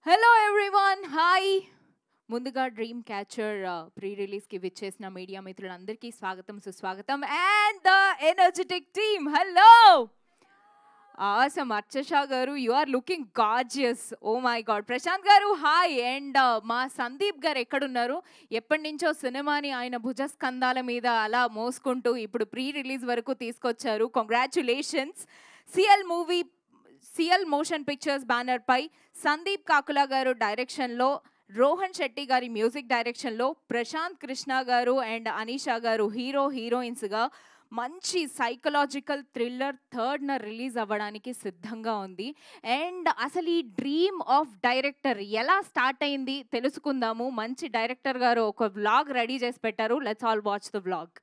Hello everyone, hi. ముందుగా dream catcher pre రిలీజ్కి విచ్చేసిన మీడియా మిత్రులందరికీ స్వాగతం, సుస్వాగతం. And the energetic team, hello. Awesome Archisha garu, you are looking gorgeous. Oh my God. Prashanth garu hi. And మా సందీప్ గారు ఎక్కడున్నారు? ఎప్పటి నుంచో సినిమాని ఆయన భుజస్కంధాల మీద అలా మోసుకుంటూ ఇప్పుడు ప్రీ రిలీజ్ వరకు తీసుకొచ్చారు. Congratulations. CL motion pictures banner పై సందీప్ కాకులా గారు డైరెక్షన్లో, రోహన్ శెట్టి గారి మ్యూజిక్ డైరెక్షన్లో, ప్రశాంత్ కృష్ణ గారు అండ్ అనీషా గారు హీరోయిన్స్గా మంచి సైకలాజికల్ థ్రిల్లర్ థర్డ్న రిలీజ్ అవ్వడానికి సిద్ధంగా ఉంది. అండ్ అసలు ఈ డ్రీమ్ ఆఫ్ డైరెక్టర్ ఎలా స్టార్ట్ అయింది తెలుసుకుందాము. మంచి డైరెక్టర్ గారు ఒక వ్లాగ్ రెడీ చేసి పెట్టారు. Let's all watch the vlog.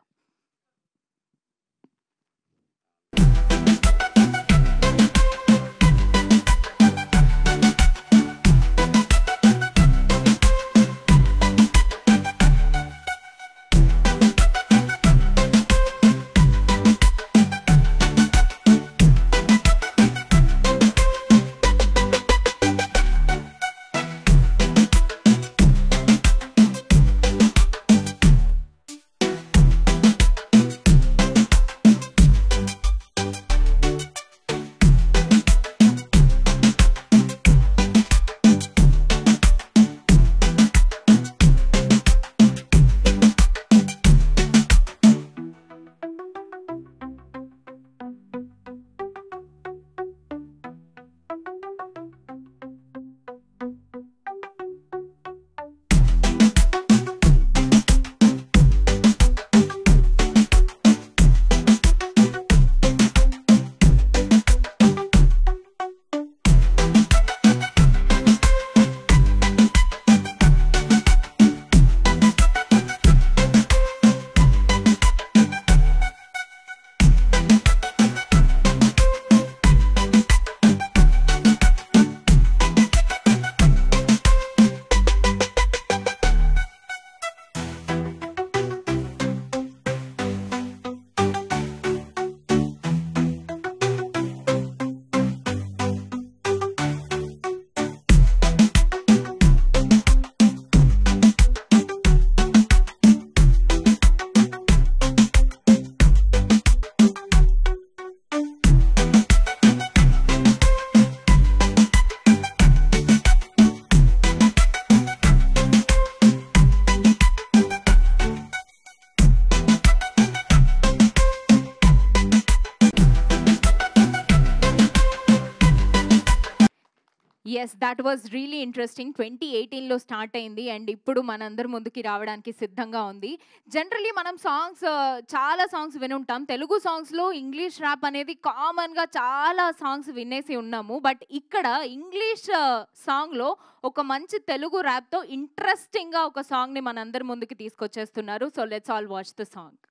Yes, that was really interesting. 2018లో స్టార్ట్ అయింది అండ్ ఇప్పుడు మనందరి ముందుకి రావడానికి సిద్ధంగా ఉంది. జనరలీ మనం చాలా సాంగ్స్ వినుంటాం. తెలుగు సాంగ్స్లో ఇంగ్లీష్ ర్యాప్ అనేది కామన్గా చాలా సాంగ్స్ వినేసి ఉన్నాము. బట్ ఇక్కడ ఇంగ్లీష్ సాంగ్లో ఒక మంచి తెలుగు ర్యాప్తో ఇంట్రెస్టింగ్గా ఒక సాంగ్ని మనందరి ముందుకి తీసుకొచ్చేస్తున్నారు. So let's all watch the song.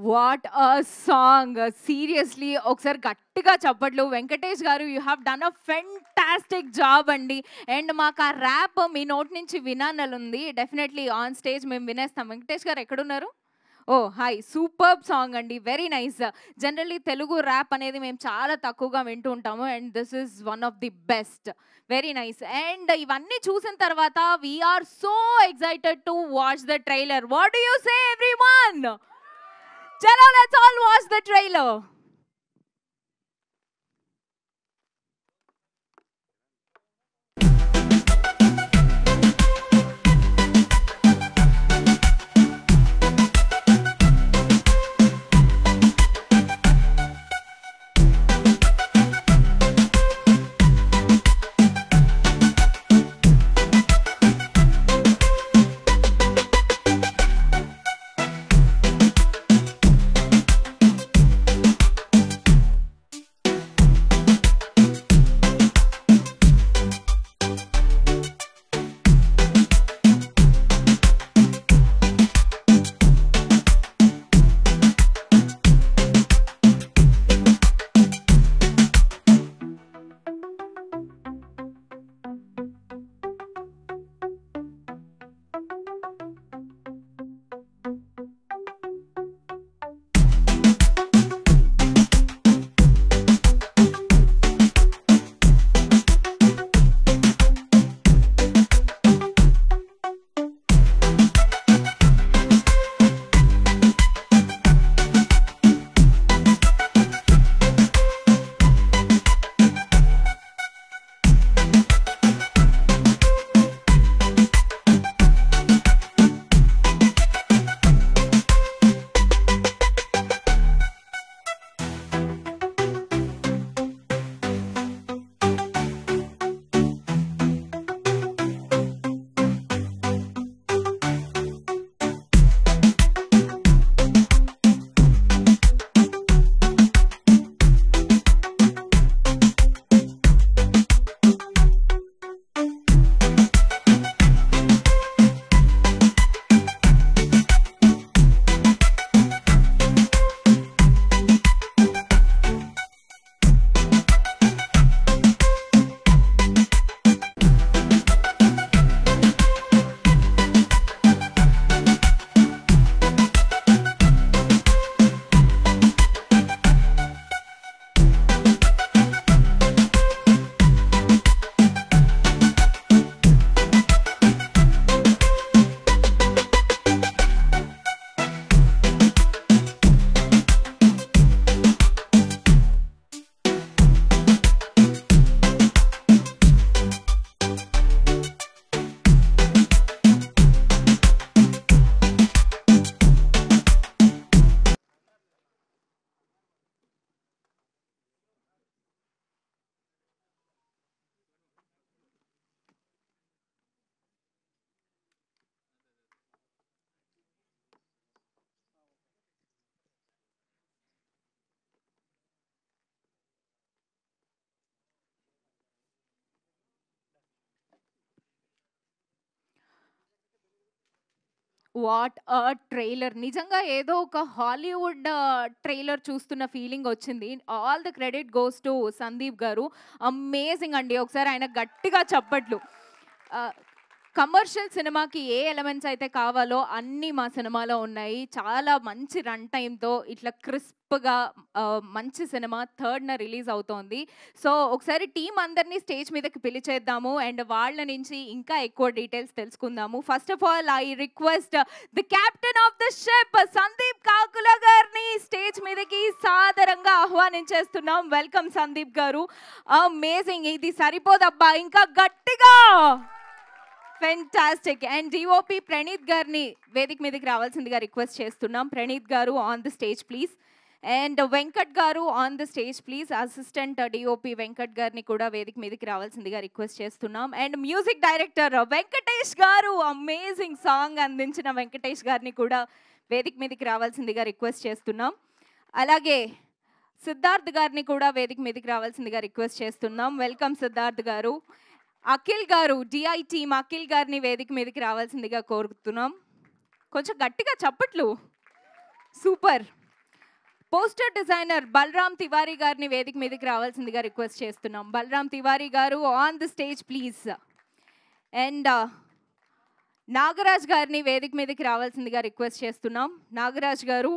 What a song seriously ఒకసారి గట్టిగా చెప్పట్లు Venkatesh garu you have done a fantastic job అండి అండ్ మాకు ఆ ర్యాప్ మీ నోట్ నుంచి వినాలనుంది డెఫినెట్లీ ఆన్ స్టేజ్ మేము వినేస్తాం వెంకటేష్ గారు ఎక్కడున్నారు ఓ హాయ్ సూపర్బ్ సాంగ్ అండి very nice generally Telugu rap అనేది మేము చాలా తక్కువగా వింటూ ఉంటాము and this is one of the best very nice and ఇవన్నీ చూసిన తర్వాత we are so excited to watch the trailer what do you say everyone చలో let's all watch the trailer what a trailer నిజంగా ఏదో ఒక హాలీవుడ్ ట్రైలర్ చూస్తున్న feeling వచ్చింది all the credit goes to Sandeep garu amazing అండి ఒకసారి ఆయన గట్టిగా చప్పట్లు కమర్షియల్ సినిమాకి ఏ ఎలిమెంట్స్ అయితే కావాలో అన్నీ మా సినిమాలో ఉన్నాయి చాలా మంచి రన్ టైంతో ఇట్లా క్రిస్ప్గా మంచి సినిమా 3rd రిలీజ్ అవుతోంది సో ఒకసారి టీం అందరినీ స్టేజ్ మీదకి పిలిచేద్దాము అండ్ వాళ్ళ నుంచి ఇంకా ఎక్కువ డీటెయిల్స్ తెలుసుకుందాము first of all I request the captain of the ship Sandeep Kakula గారిని స్టేజ్ మీదకి సాదరంగా ఆహ్వానించేస్తున్నాం వెల్కమ్ సందీప్ గారు అమేజింగ్ ఇది సరిపోదబ్బా ఇంకా గట్టిగా ఫెంటాస్టిక్ అండ్ డిఓపి ప్రణీత్ గారిని వేదిక మీదకి రావాల్సిందిగా రిక్వెస్ట్ చేస్తున్నాం Praneeth garu on the stage please and Venkat garu on the stage please assistant DOP Venkat గారిని కూడా వేదిక మీదకి రావాల్సిందిగా రిక్వెస్ట్ చేస్తున్నాం అండ్ మ్యూజిక్ డైరెక్టర్ వెంకటేష్ గారు అమేజింగ్ సాంగ్ అందించిన వెంకటేష్ గారిని కూడా వేదిక మీదకి రావాల్సిందిగా రిక్వెస్ట్ చేస్తున్నాం అలాగే సిద్ధార్థ్ గారిని కూడా వేదిక మీదకి రావాల్సిందిగా రిక్వెస్ట్ చేస్తున్నాం వెల్కమ్ సిద్ధార్థ్ గారు అఖిల్ గారు డిఐ టీమ్ అఖిల్ గారిని వేదిక మీదకి రావాల్సిందిగా కోరుతున్నాం కొంచెం గట్టిగా చప్పట్లు super poster designer Balram Tiwari గారిని వేదిక మీదకి రావాల్సిందిగా రిక్వెస్ట్ చేస్తున్నాం. బలరామ్ తివారీ గారు on the stage please. And Nagaraj గారిని వేదిక మీదకి రావాల్సిందిగా రిక్వెస్ట్ చేస్తున్నాం. నాగరాజ్ గారు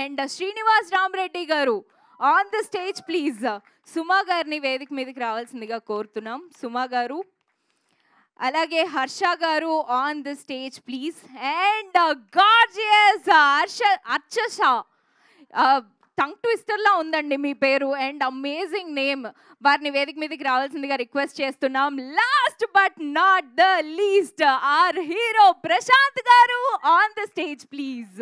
అండ్ శ్రీనివాస్ రామరెడ్డి గారు ఆన్ ది స్టేజ్ ప్లీజ్. సుమా గారిని వేదిక మీదకి రావాల్సిందిగా కోరుతున్నాం. సుమా గారు, అలాగే Harsha garu on the stage please. And gorgeous Archisha, tongue ట్విస్టర్లా ఉందండి మీ పేరు అండ్ అమేజింగ్ నేమ్. వారిని వేదిక మీదకి రావాల్సిందిగా రిక్వెస్ట్ చేస్తున్నాం. Last but not the least our hero Prashanth garu on the stage please.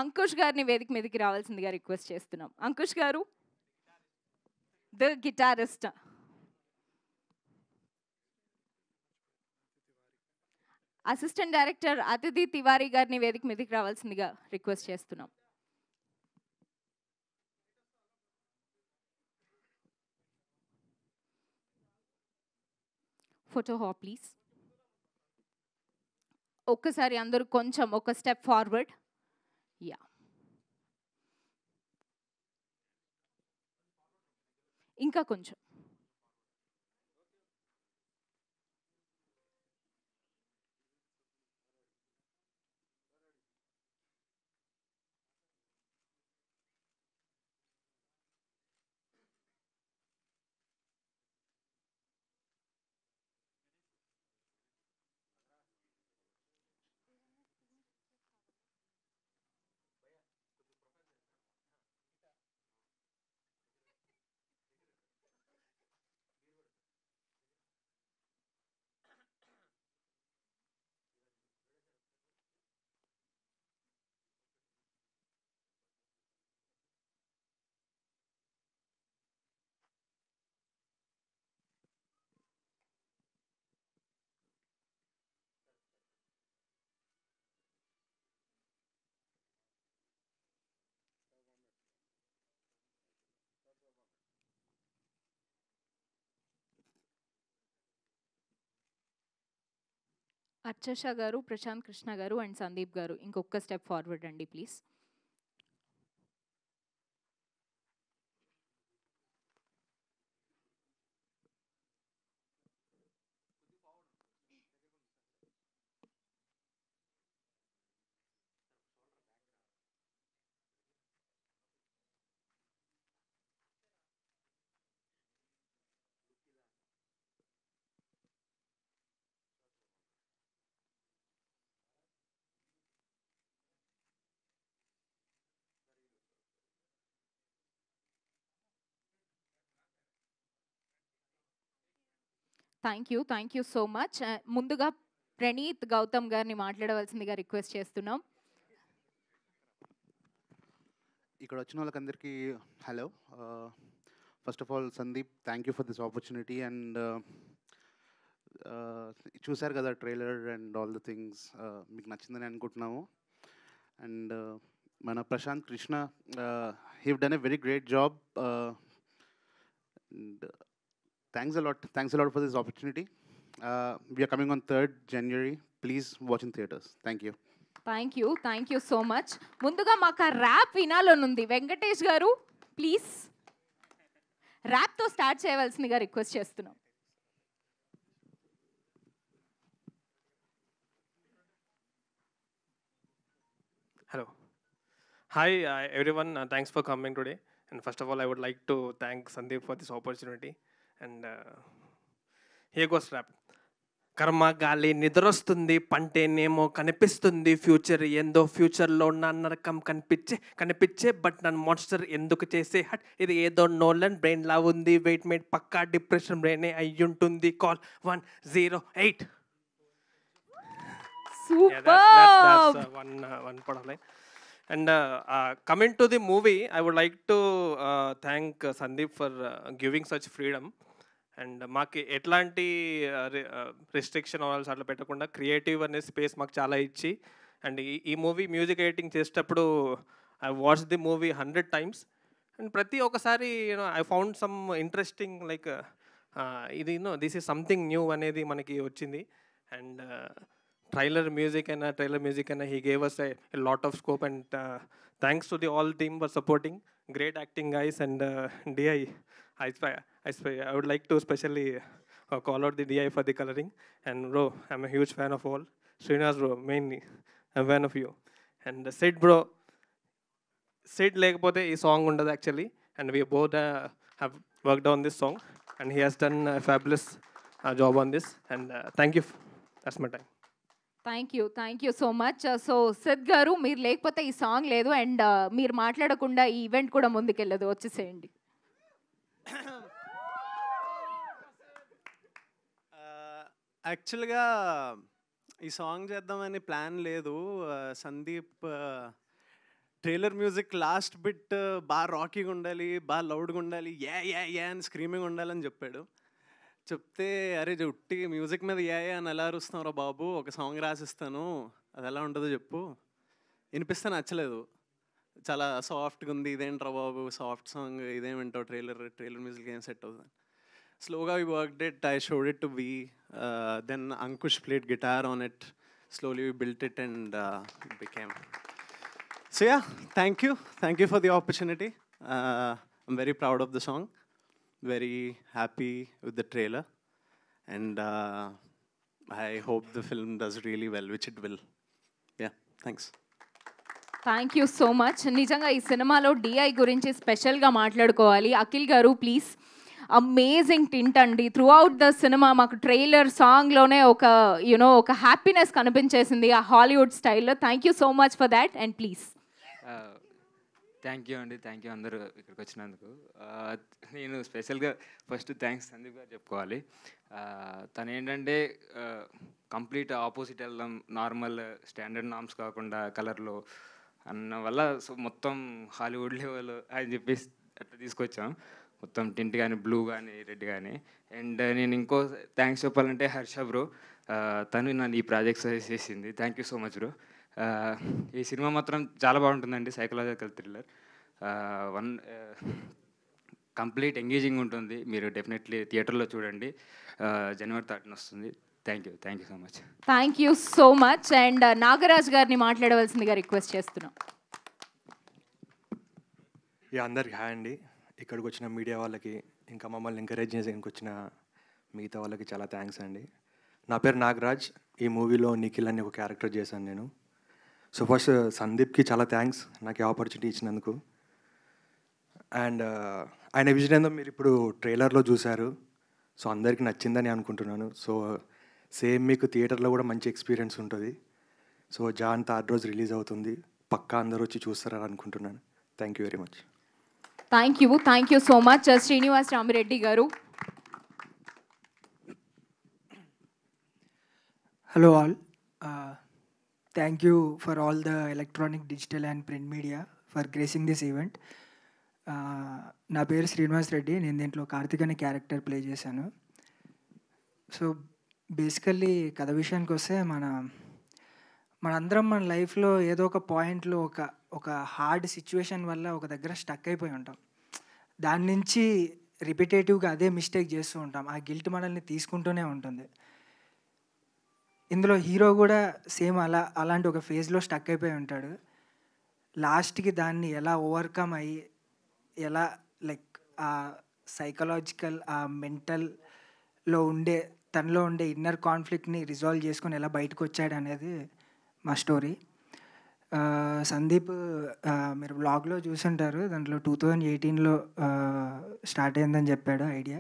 Ankush గారిని వేదిక మీదకి రావాల్సిందిగా రిక్వెస్ట్ చేస్తున్నాం. అంకుష్ గారు, ద గిటారిస్ట్. అసిస్టెంట్ డైరెక్టర్ అతిథి తివారీ గారిని వేదిక మీదకి రావాల్సిందిగా రిక్వెస్ట్ చేస్తున్నాం. Photo hop please. ఒక్కసారి అందరూ కొంచెం ఒక స్టెప్ ఫార్వర్డ్. యా, ఇంకా కొంచెం. అర్చష గారు, ప్రశాంత్ కృష్ణ గారు అండ్ సందీప్ గారు ఇంకొక స్టెప్ ఫార్వర్డ్ అండి please. Thank you so much. ముందుగా ప్రణీత్ గౌతమ్ గారిని మాట్లాడవలసిందిగా రిక్వెస్ట్ చేస్తున్నాం. ఇక్కడ వచ్చిన వాళ్ళకందరికీ hello. First of all Sandeep, thank you for this opportunity. And చూశారు కదా trailer and all the things, మీకు నచ్చిందని అనుకుంటున్నాము. అండ్ మన Prashanth Krishna, he's done a very great job. And thanks a lot for this opportunity. We are coming on 3rd January. Please watch in theaters. Thank you. Thank you so much. ముందుగా మాకు ఆ rap వినాలనుంది. Venkatesh గారు please ర్యాప్తో start చేయవలసిందిగా request చేస్తున్నాం. Hello. Hi, everyone. Thanks for coming today. And first of all, I would like to thank Sandeep for this opportunity. And here goes rap. కర్మ గాలి నిద్రొస్తుంది, పంటేనేమో కనిపిస్తుంది, future ఏందో ఫ్యూచర్లో నా నరకం కనిపించే బట్ నన్ను మాన్స్టర్ ఎందుకు చేసే హట్, ఇది ఏదో నోలన్ బ్రెయిన్ లా ఉంది, వెయిట్ మేట్ పక్కా డిప్రెషన్ బ్రెయిన్ అయ్యుంటుంది, call 108. Superb. One part of line. And coming to the movie, I would like to thank Sandeep for giving such freedom. And మాకు ఎట్లాంటి రెస్ట్రిక్షన్ ఆల్స్ అట్లా పెట్టకుండా క్రియేటివ్ అనే స్పేస్ మాకు చాలా ఇచ్చి, అండ్ ఈ మూవీ మ్యూజిక్ ఎడిటింగ్ చేసేటప్పుడు I watch the movie 100 times. And ప్రతి ఒక్కసారి I found some interesting like ఇది దిస్ ఈజ్ సంథింగ్ న్యూ అనేది మనకి వచ్చింది. And trailer music and he gave us a lot of scope, and thanks to the all team for supporting. Great acting, guys, and DI. I would like to especially call out the DI for the coloring. And bro, I'm a huge fan of all. Srinivas bro, mainly, I'm a fan of you. And Sid bro, Sid లేకపోతే ఈ song ఉండదు actually, and we both have worked on this song, and he has done a fabulous job on this, and thank you. That's my time. Thank you so much. So Sid గారు, మీరు లేకపోతే ఈ song లేదు, and మీరు మాట్లాడకుండా ఈ event కూడా ముందుకెళ్ళదు. వచ్చేసేయండి. యాక్చువల్గా ఈ సాంగ్ చేద్దామని ప్లాన్ లేదు. Sandeep trailer music last bit బాగా రాకీగా ఉండాలి, బాగా లౌడ్గా ఉండాలి, యా అని స్క్రీమింగ్ ఉండాలని చెప్పాడు. చెప్తే అరే ఉట్టి మ్యూజిక్ మీద యా అని ఎలా అరుస్తున్నారా బాబు, ఒక సాంగ్ రాసిస్తాను, అది ఎలా ఉంటుందో చెప్పు. వినిపిస్తే నచ్చలేదు, చాలా సాఫ్ట్గా ఉంది, ఇదేంట్రా బాబు సాఫ్ట్ సాంగ్, ఇదేం వింటావు, ట్రైలర్ మ్యూజిక్ ఏం సెట్ అవుతుంది. Slowly we worked it, I showed it to V, then Ankush played guitar on it, slowly we built it and it became. So yeah, thank you for the opportunity. I'm very proud of the song, very happy with the trailer, and I hope the film does really well, which it will. Yeah, thanks. Thank you so much. నిజంగా ఈ సినిమాలో DI గురించి స్పెషల్గా మాట్లాడుకోవాలి. అఖిల్ గారు please. Amazing tint అండి. Through out the cinema మాకు trailer సాంగ్లోనే ఒక ఒక హ్యాపీనెస్ కనిపించేసింది ఆ హాలీవుడ్ స్టైల్లో. Thank you so much for that, and please. Thank you అండి, థ్యాంక్ యూ అందరూ ఇక్కడికి వచ్చినందుకు. నేను స్పెషల్గా ఫస్ట్ థ్యాంక్స్ సందీప్ గారు చెప్పుకోవాలి. తను ఏంటంటే కంప్లీట్ ఆపోజిట్ వెళ్దాం, నార్మల్ స్టాండర్డ్ నామ్స్ కాకుండా కలర్లో అన్న వల్ల సో మొత్తం హాలీవుడ్ లెవెల్ అని చెప్పేసి అట్లా తీసుకొచ్చాం. మొత్తం టింట్ కానీ, బ్లూ కానీ, రెడ్ కానీ. అండ్ నేను ఇంకో థ్యాంక్స్ చెప్పాలంటే హర్ష బ్రో, తను నన్ను ఈ ప్రాజెక్ట్ సజెస్ట్ చేసింది. Thank you so much bro. ఈ సినిమా మాత్రం చాలా బాగుంటుందండి, సైకలాజికల్ థ్రిల్లర్. కంప్లీట్ ఎంగేజింగ్ ఉంటుంది. మీరు డెఫినెట్లీ థియేటర్లో చూడండి. జనవరి 13 వస్తుంది. Thank you so much. Thank you so much. And Nagaraj గారిని మాట్లాడవలసిందిగా రిక్వెస్ట్ చేస్తున్నాం. అందరికి హాయ్ అండి. ఇక్కడికి వచ్చిన మీడియా వాళ్ళకి, ఇంకా మమ్మల్ని ఎంకరేజ్ చేయడానికి వచ్చిన మిగతా వాళ్ళకి చాలా థ్యాంక్స్ అండి. నా పేరు నాగరాజ్. ఈ మూవీలో నిఖిల్ అని ఒక క్యారెక్టర్ చేశాను నేను. సో ఫస్ట్ సందీప్కి చాలా థ్యాంక్స్ నాకు ఈ ఆపర్చునిటీ ఇచ్చినందుకు. అండ్ ఆయన విజన్ ఏందో మీరు ఇప్పుడు ట్రైలర్లో చూశారు. సో అందరికీ నచ్చిందని అనుకుంటున్నాను. సో సేమ్ మీకు థియేటర్లో కూడా మంచి ఎక్స్పీరియన్స్ ఉంటుంది. సో జాన్ 3rd రోజు రిలీజ్ అవుతుంది. పక్కా అందరూ వచ్చి చూస్తారని అనుకుంటున్నాను. Thank you very much. Thank you so much. Srinivas Ramireddy గారు. Hello all. Thank you for all the electronic, digital and print media for gracing this event. నా పేరు శ్రీనివాస్ రెడ్డి. నేను దీంట్లో కార్తిక్ అనే క్యారెక్టర్ ప్లే చేశాను. సో బేసికల్లీ కథ విషయానికి వస్తే మనందరం మన లైఫ్లో ఏదో ఒక పాయింట్లో ఒక హార్డ్ సిచ్యువేషన్ వల్ల ఒక దగ్గర స్టక్ అయిపోయి ఉంటాం. దాని నుంచి రిపిటేటివ్గా అదే మిస్టేక్ చేస్తూ ఉంటాం. ఆ గిల్ట్ మనల్ని తీసుకుంటూనే ఉంటుంది. ఇందులో హీరో కూడా సేమ్ అలాంటి ఒక ఫేజ్లో స్టక్ అయిపోయి ఉంటాడు. లాస్ట్కి దాన్ని ఎలా ఓవర్కమ్ అయ్యి, ఎలా లైక్ ఆ సైకలాజికల్, ఆ మెంటల్లో తనలో ఉండే ఇన్నర్ కాన్ఫ్లిక్ట్ని రిజాల్వ్ చేసుకొని ఎలా బయటకు వచ్చాడు అనేది మా స్టోరీ. సందీప్ మీరు బ్లాగ్లో చూసుంటారు, దాంట్లో 2018లో స్టార్ట్ అయిందని చెప్పాడు ఐడియా.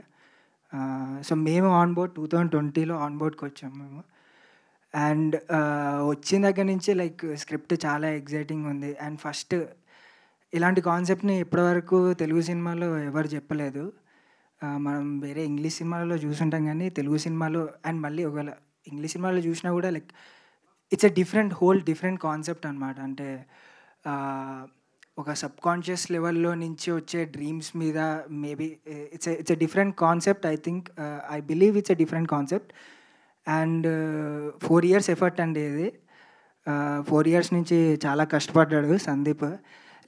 సో మేము ఆన్బోర్డ్ 2020లో ఆన్బోర్డ్కి వచ్చాము మేము. అండ్ వచ్చిన దగ్గర నుంచి లైక్ స్క్రిప్ట్ చాలా ఎగ్జైటింగ్ ఉంది. అండ్ ఫస్ట్ ఇలాంటి కాన్సెప్ట్ని ఇప్పటివరకు తెలుగు సినిమాలో ఎవరు చెప్పలేదు. మనం వేరే ఇంగ్లీష్ సినిమాలలో చూసుంటాం కానీ తెలుగు సినిమాలో, అండ్ మళ్ళీ ఒకవేళ ఇంగ్లీష్ సినిమాలో చూసినా కూడా like it's a different concept అనమాట. అంటే ఒక సబ్ కాన్షియస్ లెవెల్లో నుంచి వచ్చే డ్రీమ్స్ మీద maybe it's a different concept. I believe it's a different concept. And 4 years effort అండి ఇది. 4 years నుంచి చాలా కష్టపడ్డాడు సందీప్.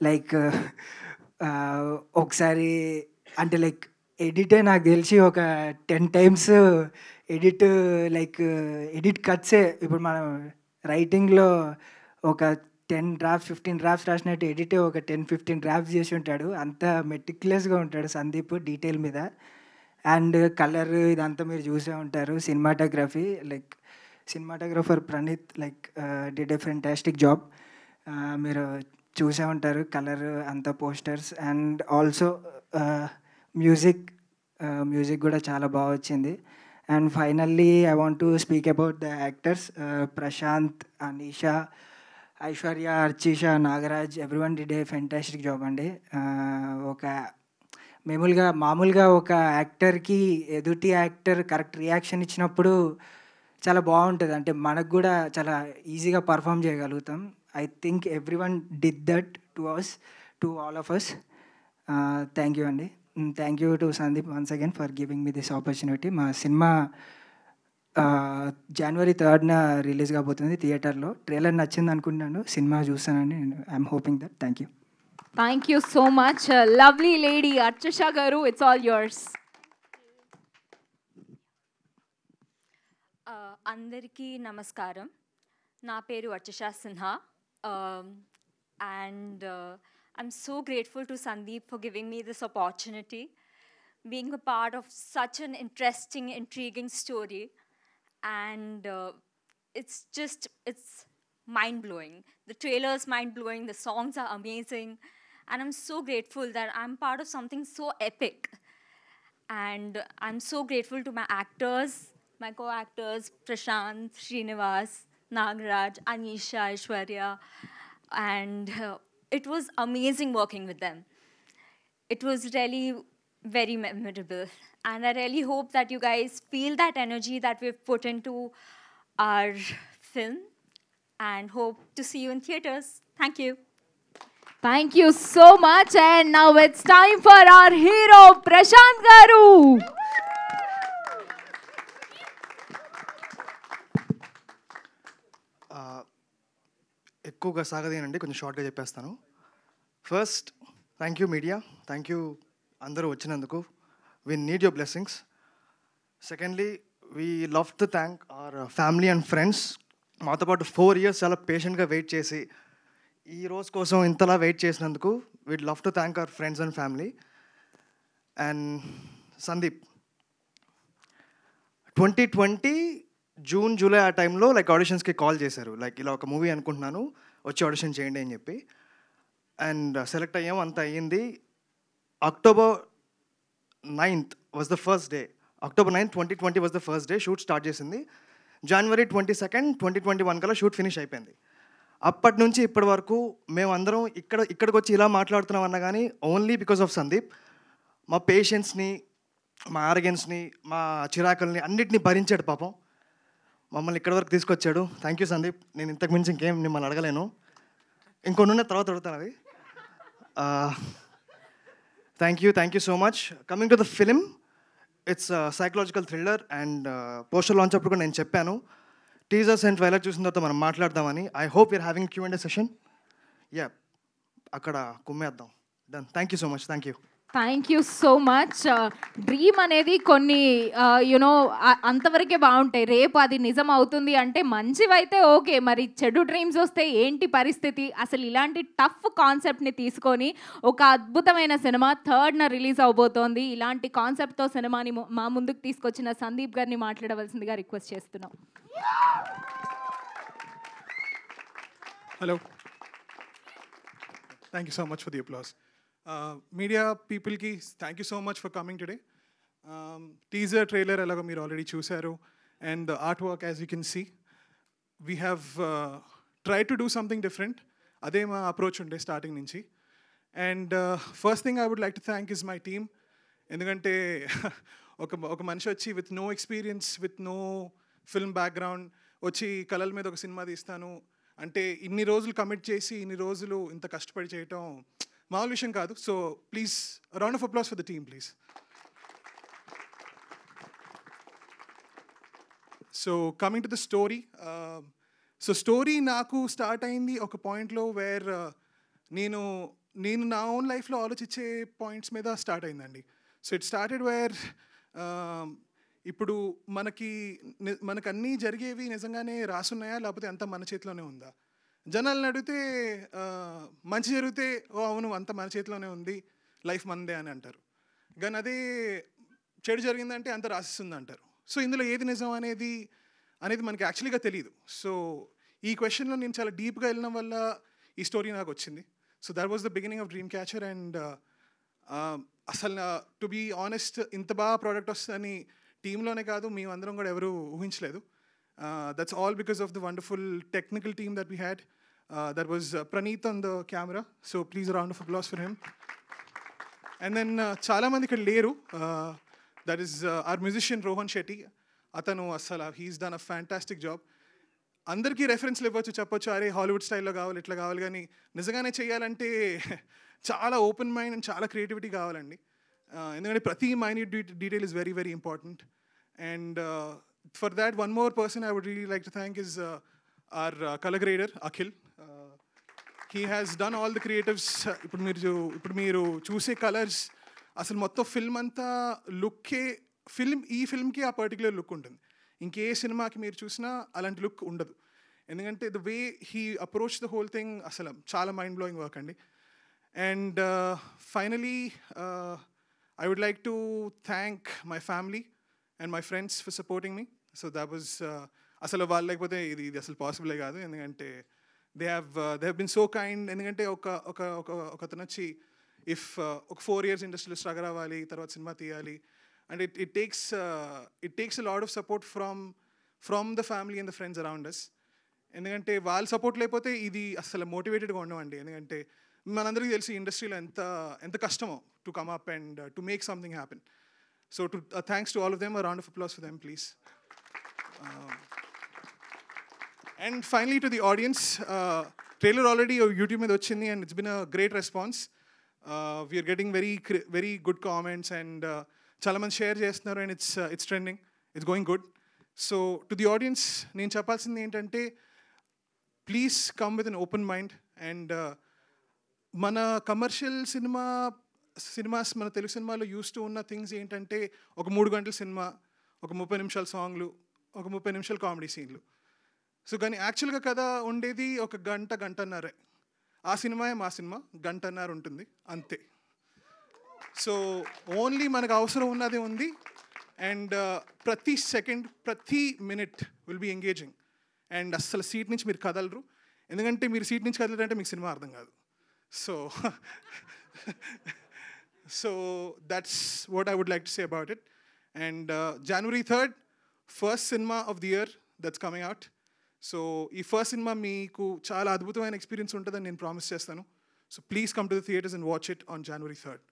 లైక్ ఒకసారి అంటే లైక్ ఎడిటే నాకు తెలిసి ఒక 10 టైమ్స్ ఎడిట్ లైక్ ఎడిట్ కట్సే. ఇప్పుడు మనం రైటింగ్లో ఒక 10 డ్రాఫ్ట్స్ 15 డ్రాఫ్ట్స్ రాసినట్టు ఎడిటే ఒక 10-15 డ్రాఫ్ట్స్ చేసి ఉంటాడు. అంత మెటిక్యులస్గా ఉంటాడు సందీప్ డీటెయిల్ మీద. అండ్ కలర్ ఇదంతా మీరు చూసే ఉంటారు. Cinematography like cinematographer Praneeth like did a fantastic job. మీరు చూసే ఉంటారు కలర్ అంతా పోస్టర్స్. అండ్ ఆల్సో మ్యూజిక్ కూడా చాలా బాగా వచ్చింది. And finally I want to speak about the actors. Prashanth, Anisha, Aishwarya, Archisha, Nagaraj, everyone did a fantastic job అండి. ఒక మామూలుగా ఒక యాక్టర్కి ఎదుటి యాక్టర్ కరెక్ట్ రియాక్షన్ ఇచ్చినప్పుడు చాలా బాగుంటుంది. అంటే మనకు కూడా చాలా ఈజీగా పర్ఫామ్ చేయగలుగుతాం. I think everyone did that to all of us. Thank you అండి. Thank you to Sandeep once again for giving me this opportunity. మా సినిమా January 3rd రిలీజ్ కాబోతుంది థియేటర్లో. ట్రైలర్ నచ్చింది అనుకుంటున్నాను. సినిమా చూస్తానని I'm hoping that. Thank you. Thank you so much lovely lady Archisha garu, it's all yours. అందరికీ నమస్కారం. నా పేరు అర్చిష Sinha. And I'm so grateful to Sandeep for giving me this opportunity, being a part of such an interesting, intriguing story. And it's mind-blowing. The trailer is mind-blowing, the songs are amazing. And I'm so grateful that I'm part of something so epic. And I'm so grateful to my actors, my co-actors, Prashant, Srinivas, Nagaraj, Anisha, Aishwarya. And it was amazing working with them. It was really very memorable. And I really hope that you guys feel that energy that we've put into our film. And hope to see you in theaters. Thank you. Thank you so much. And now it's time for our hero, Prashant Garu. ఎక్కువగా సాగదేనండి, కొంచెం షార్ట్గా చెప్పేస్తాను. First thank you media, thank you అందరూ వచ్చినందుకు. We need your blessings. Secondly we love to thank our family and friends. మాతో పాటు 4 years చాలా పేషెంట్గా wait చేసి ఈ రోజు కోసం ఇంతలా వెయిట్ చేసినందుకు we love to thank our friends and family. And Sandeep 2020 June July ఆ టైంలో లైక్ ఆడిషన్స్కి కాల్ చేశారు. లైక్ ఇలా ఒక మూవీ అనుకుంటున్నాను, వచ్చి ఆడిషన్ చేయండి అని చెప్పి. అండ్ సెలెక్ట్ అయ్యాం, అంతా అయ్యింది. October 9th was the first day. October 9th, 2020 was the first day. Shoot start చేసింది. January 22nd, 2021 కల్లా షూట్ ఫినిష్ అయిపోయింది. అప్పటి నుంచి ఇప్పటి వరకు మేమందరం ఇక్కడికి వచ్చి ఇలా మాట్లాడుతున్నాం అన్నా కానీ ఓన్లీ బికాస్ ఆఫ్ సందీప్. మా పేషెన్స్ని, మా ఆరగెన్స్ని, మా చిరాకుల్ని అన్నిటినీ భరించాడు పాపం. మమ్మల్ని ఇక్కడి వరకు తీసుకొచ్చాడు. Thank you Sandeep. నేను ఇంతకు మించి ఇంకేం మిమ్మల్ని అడగలేను. ఇంకొన్ని తర్వాత అడుగుతాను అవి. Thank you so much. Coming to the film, it's psychological thriller. And poster launch అప్పుడు కూడా నేను చెప్పాను, టీజర్స్ అండ్ ట్రైలర్ చూసిన తర్వాత మనం మాట్లాడదామని. I hope you're having Q&A session. Yeah, అక్కడ కుమ్మేద్దాం. Done. Thank you so much. Thank you. Thank you so much. Dream అనేది కొన్ని యునో అంతవరకే బాగుంటాయి. రేపు అది నిజం అవుతుంది అంటే మంచివైతే ఓకే, మరి చెడు డ్రీమ్స్ వస్తే ఏంటి పరిస్థితి? అసలు ఇలాంటి టఫ్ కాన్సెప్ట్ని తీసుకొని ఒక అద్భుతమైన సినిమా 3rd రిలీజ్ అవబోతోంది. ఇలాంటి కాన్సెప్ట్తో సినిమాని మా ముందుకు తీసుకొచ్చిన సందీప్ గారిని మాట్లాడవలసిందిగా రిక్వెస్ట్ చేస్తున్నాం. Hello, thank you so much for the applause. Media people ki thank you so much for coming today. Teaser trailer elago meer already chusaru, and the artwork, as you can see, we have tried to do something different. Ade ma approach unde starting nunchi. And first thing I would like to thank is my team. Endukante oka manishi vachi with no experience, with no film background vachi kalal మీద ఒక cinema తీస్తాను అంటే ఇన్ని రోజులు commit చేసి ఇన్ని రోజులు ఇంత కష్టపడి చేయటం మామూలు విషయం కాదు. So please round of applause for the team please. So coming to the story, so story నాకు స్టార్ట్ అయింది ఒక పాయింట్లో వేర్ నేను నా ఓన్ లైఫ్లో ఆలోచించే పాయింట్స్ మీద స్టార్ట్ అయిందండి. సో ఇట్ స్టార్టెడ్ వేర్ ఇప్పుడు మనకు అన్నీ జరిగేవి నిజంగానే రాసున్నాయా, లేకపోతే అంతా మన చేతిలోనే ఉందా? జనాలను అడిగితే మంచి జరిగితే ఓ అవును అంత మన చేతిలోనే ఉంది, లైఫ్ మనదే అని అంటారు. కానీ అదే చెడు జరిగిందంటే అంత రాసిస్తుంది అంటారు. సో ఇందులో ఏది నిజం అనేది మనకి యాక్చువల్గా తెలియదు. సో ఈ క్వశ్చన్లో నేను చాలా డీప్గా వెళ్ళడం వల్ల ఈ స్టోరీ నాకు వచ్చింది. So that was the beginning of dream catcher. And అసలు టు బీ ఆనెస్ట్ ఇంత బాగా ప్రోడక్ట్ వస్తుందని టీంలోనే కాదు మేమందరం కూడా ఎవరు ఊహించలేదు. That's all because of the wonderful technical team that we had. That was Praneeth on the camera. So please round of applause for him. And then చాలామంది ఇక్కడ లేరు. That is our musician Rohan Shetty. అతను అసలు he's done a fantastic job. అందరికీ రెఫరెన్స్లు ఇవ్వచ్చు, చెప్పొచ్చు అరే హాలీవుడ్ స్టైల్లో కావాలి ఇట్లా కావాలి, కానీ నిజంగానే చేయాలంటే చాలా ఓపెన్ మైండ్ అండ్ చాలా క్రియేటివిటీ కావాలండి. ఎందుకంటే ప్రతి minute detail is very very important. And for that one more person I would really like to thank is our colour grader Akhil. He has done all the creatives. ఇప్పుడు మీరు చూసే colours అసలు మొత్తం film అంతా లుక్కే ఈ ఫిల్మ్కి ఆ పర్టికులర్ లుక్ ఉంటుంది. ఇంకే సినిమాకి మీరు చూసినా అలాంటి లుక్ ఉండదు. ఎందుకంటే the way he approach the whole thing అసలు చాలా మైండ్ బ్లోయింగ్ వర్క్ అండి. And finally I would like to thank my family and my friends for supporting me. So that was అసలు వాళ్ళు లేకపోతే ఇది అసలు పాసిబులే కాదు. ఎందుకంటే they have been so kind. ఎందుకంటే ఒకతను వచ్చి ఇఫ్ ఒక 4 years ఇండస్ట్రీలో స్ట్రగల్ అవ్వాలి, తర్వాత సినిమా తీయాలి, and it takes a lot of support from the family and the friends around us. ఎందుకంటే వాళ్ళ సపోర్ట్ లేకపోతే ఇది అసలు మోటివేటెడ్గా ఉండమండి. ఎందుకంటే మనందరికీ తెలిసి ఇండస్ట్రీలో ఎంత కష్టమో to come up and to make something happen. So thanks to all of them. A round of applause for them please. And finally to the audience, trailer already YouTube మీద వచ్చింది and it's been a great response. We're getting very good comments and చాలామంది share చేస్తున్నారు and it's trending, it's going good. So to the audience నేను చెప్పాల్సింది ఏంటంటే please come with an open mind. And మన commercial cinemas మన తెలుగు సినిమాలో use to ఉన్న things ఏంటంటే ఒక 3 గంటల సినిమా, ఒక 30 నిమిషాల సాంగ్లు, ఒక 30 నిమిషాల కామెడీ సీన్లు. సో కానీ యాక్చువల్గా కథ ఉండేది ఒక గంటన్నరే. ఆ సినిమా మా సినిమా గంటన్నర ఉంటుంది అంతే. సో ఓన్లీ మనకు అవసరం ఉన్నది ఉంది. అండ్ ప్రతి సెకండ్ ప్రతి minute will be engaging. And అస్సలు సీట్ నుంచి మీరు కదలరు. ఎందుకంటే మీరు సీట్ నుంచి కదలరంటే మీకు సినిమా అర్థం కాదు. So that's what I would like to say about it. And January 3rd, first cinema of the year that's coming out. So ee first cinema meeku chaala adbhutamaina experience untadani nenu promise chestanu. So please come to the theaters and watch it on January 3rd.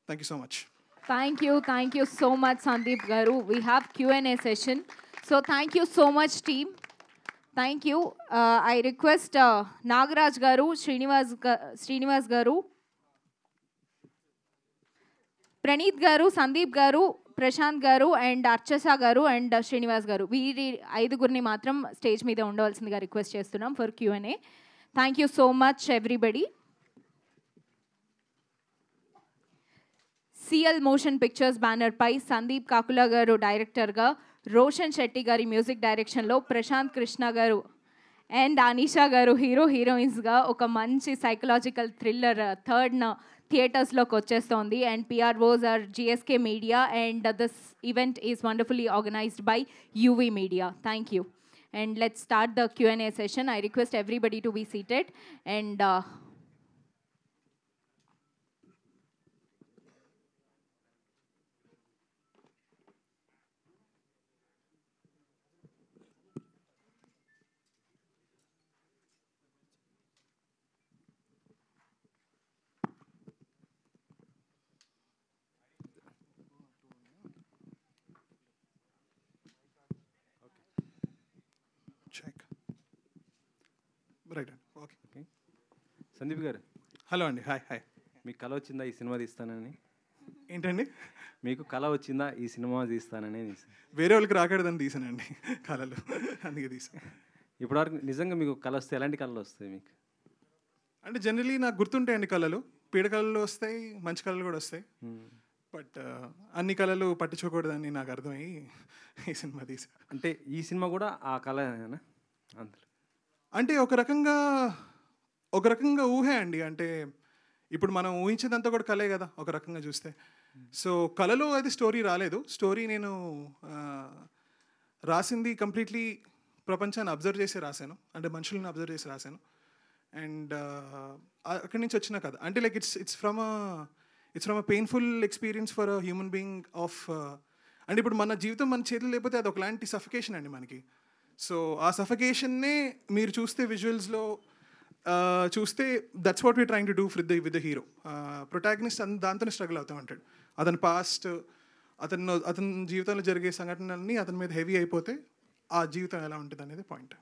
Thank you so much. Thank you so much Sandeep garu. We have Q&A session. So thank you so much team. Thank you. I request Nagaraj garu, Srinivas garu, Praneeth garu, Sandeep garu, Prashant garu and Archasa garu and Srinivas garu. వీరి 5గురిని మాత్రం stage మీద ఉండవలసిందిగా request చేస్తున్నాం for Q&A. Thank you so much everybody. CL motion pictures banner పై సందీప్ కాకుల గారు డైరెక్టర్గా, రోషన్ శెట్టి గారి music డైరెక్షన్లో ప్రశాంత్ కృష్ణ గారు అండ్ అనీషా గారు హీరోయిన్స్గా ఒక మంచి సైకలాజికల్ థ్రిల్లర్ థర్డ్న థియేటర్స్లోకి వచ్చేస్తోంది. And PROs are GSK media and this event is wonderfully organised by UV media. Thank you. And let's start the Q&A session. I request everybody to be seated. And check right. Okay okay. Sandeep garu hello అండి. Hi. మీకు కళ వచ్చిందా ఈ cinema తీస్తానని? ఏంటండి మీకు కళ వచ్చిందా ఈ సినిమా తీస్తానని? వేరే వాళ్ళకి రాకూడదని తీసానండి కళలు, అందుకే తీసాను. ఇప్పటివరకు నిజంగా మీకు కళ వస్తే ఎలాంటి కళలు వస్తాయి మీకు? అంటే జనరలీ నాకు గుర్తుంటాయండి కళలు. పీడ కళలు వస్తాయి, మంచి కళలు కూడా వస్తాయి. బట్ అన్ని కళలు పట్టించుకోకూడదని నాకు అర్థమయ్యి ఈ సినిమా తీసా. అంటే ఈ సినిమా కూడా ఆ కళనేనా అందులో? అంటే ఒక రకంగా ఊహే అండి. అంటే ఇప్పుడు మనం ఊహించేదంతా కూడా కళే కదా ఒక రకంగా చూస్తే. సో కళలో అయితే స్టోరీ రాలేదు. స్టోరీ నేను రాసింది కంప్లీట్లీ ప్రపంచాన్ని అబ్జర్వ్ చేసి రాశాను, అంటే మనుషులను అబ్జర్వ్ చేసి రాశాను. అండ్ అక్కడి నుంచి వచ్చిన కథ అంటే like it's from a painful experience for a human being of అంటే ఇప్పుడు మన జీవితం మన చేతులు లేకపోతే అది ఒకలాంటి సఫికేషన్ అండి మనకి. సో ఆ సఫికేషన్నే మీరు చూస్తే విజువల్స్లో చూస్తే that's what we trying to do with the hero. Protagonist దాంతోనే స్ట్రగుల్ అవుతూ ఉంటాడు. అతని పాస్ట్, అతని జీవితంలో జరిగే సంఘటనలన్నీ అతని మీద హెవీ అయిపోతే ఆ జీవితం ఎలా ఉంటుంది అనేది పాయింట్.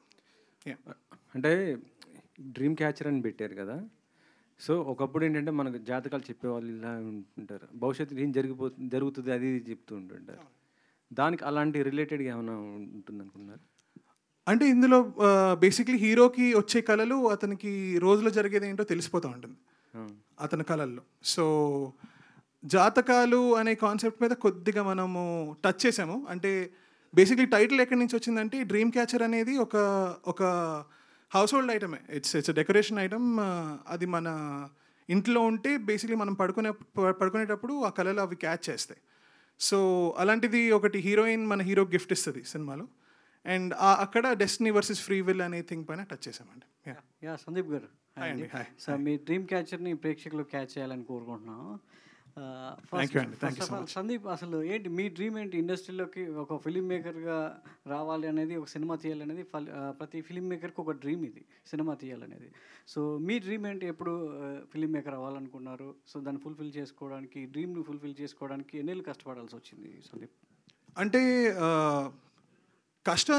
అంటే డ్రీమ్ క్యాచర్ అని పెట్టారు కదా, సో ఒకప్పుడు ఏంటంటే మనకు జాతకాలు చెప్పేవాళ్ళు ఇలా ఉంటారు, భవిష్యత్తు ఏం జరుగుతుంది అది ఇది చెప్తూ ఉంటుంటారు. దానికి అలాంటి రిలేటెడ్గా ఏమైనా ఉంటుంది అనుకున్నారు? అంటే ఇందులో బేసిక్లీ హీరోకి వచ్చే కళలు అతనికి రోజులో జరిగేది ఏంటో తెలిసిపోతూ ఉంటుంది అతని కళల్లో. సో జాతకాలు అనే కాన్సెప్ట్ మీద కొద్దిగా మనము టచ్ చేసాము. అంటే బేసిక్లీ టైటిల్ ఎక్కడి నుంచి వచ్చిందంటే డ్రీమ్ క్యాచర్ అనేది ఒక హౌస్ హోల్డ్ ఐటమే. It's decoration item. అది మన ఇంట్లో ఉంటే బేసిక్లీ మనం పడుకునేటప్పుడు ఆ కళలు అవి క్యాచ్ చేస్తాయి. సో అలాంటిది ఒకటి హీరోయిన్ మన హీరో గిఫ్ట్ ఇస్తుంది సినిమాలో. అండ్ అక్కడ డెస్టినీ వర్సెస్ ఫ్రీ విల్ అనే థింగ్ పైన టచ్ చేసామండి. సందీప్ గారు, సో మీ డ్రీమ్ క్యాచర్ని ప్రేక్షకులు క్యాచ్ చేయాలని కోరుకుంటున్నాం. సందీప్, అసలు ఏంటి మీ డ్రీమ్ ఏంటి? ఇండస్ట్రీలోకి ఒక ఫిలిం మేకర్గా రావాలి అనేది, ఒక సినిమా తీయాలనేది ప్రతి ఫిలిం మేకర్కి ఒక డ్రీమ్, ఇది సినిమా తీయాలనేది. సో మీ డ్రీమ్ ఏంటి? ఎప్పుడు ఫిలిం మేకర్ అవ్వాలనుకున్నారు? సో దాన్ని ఫుల్ఫిల్ చేసుకోవడానికి, డ్రీమ్ని ఫుల్ఫిల్ చేసుకోవడానికి ఎన్నేళ్ళు కష్టపడాల్సి వచ్చింది సందీప్? అంటే కష్టం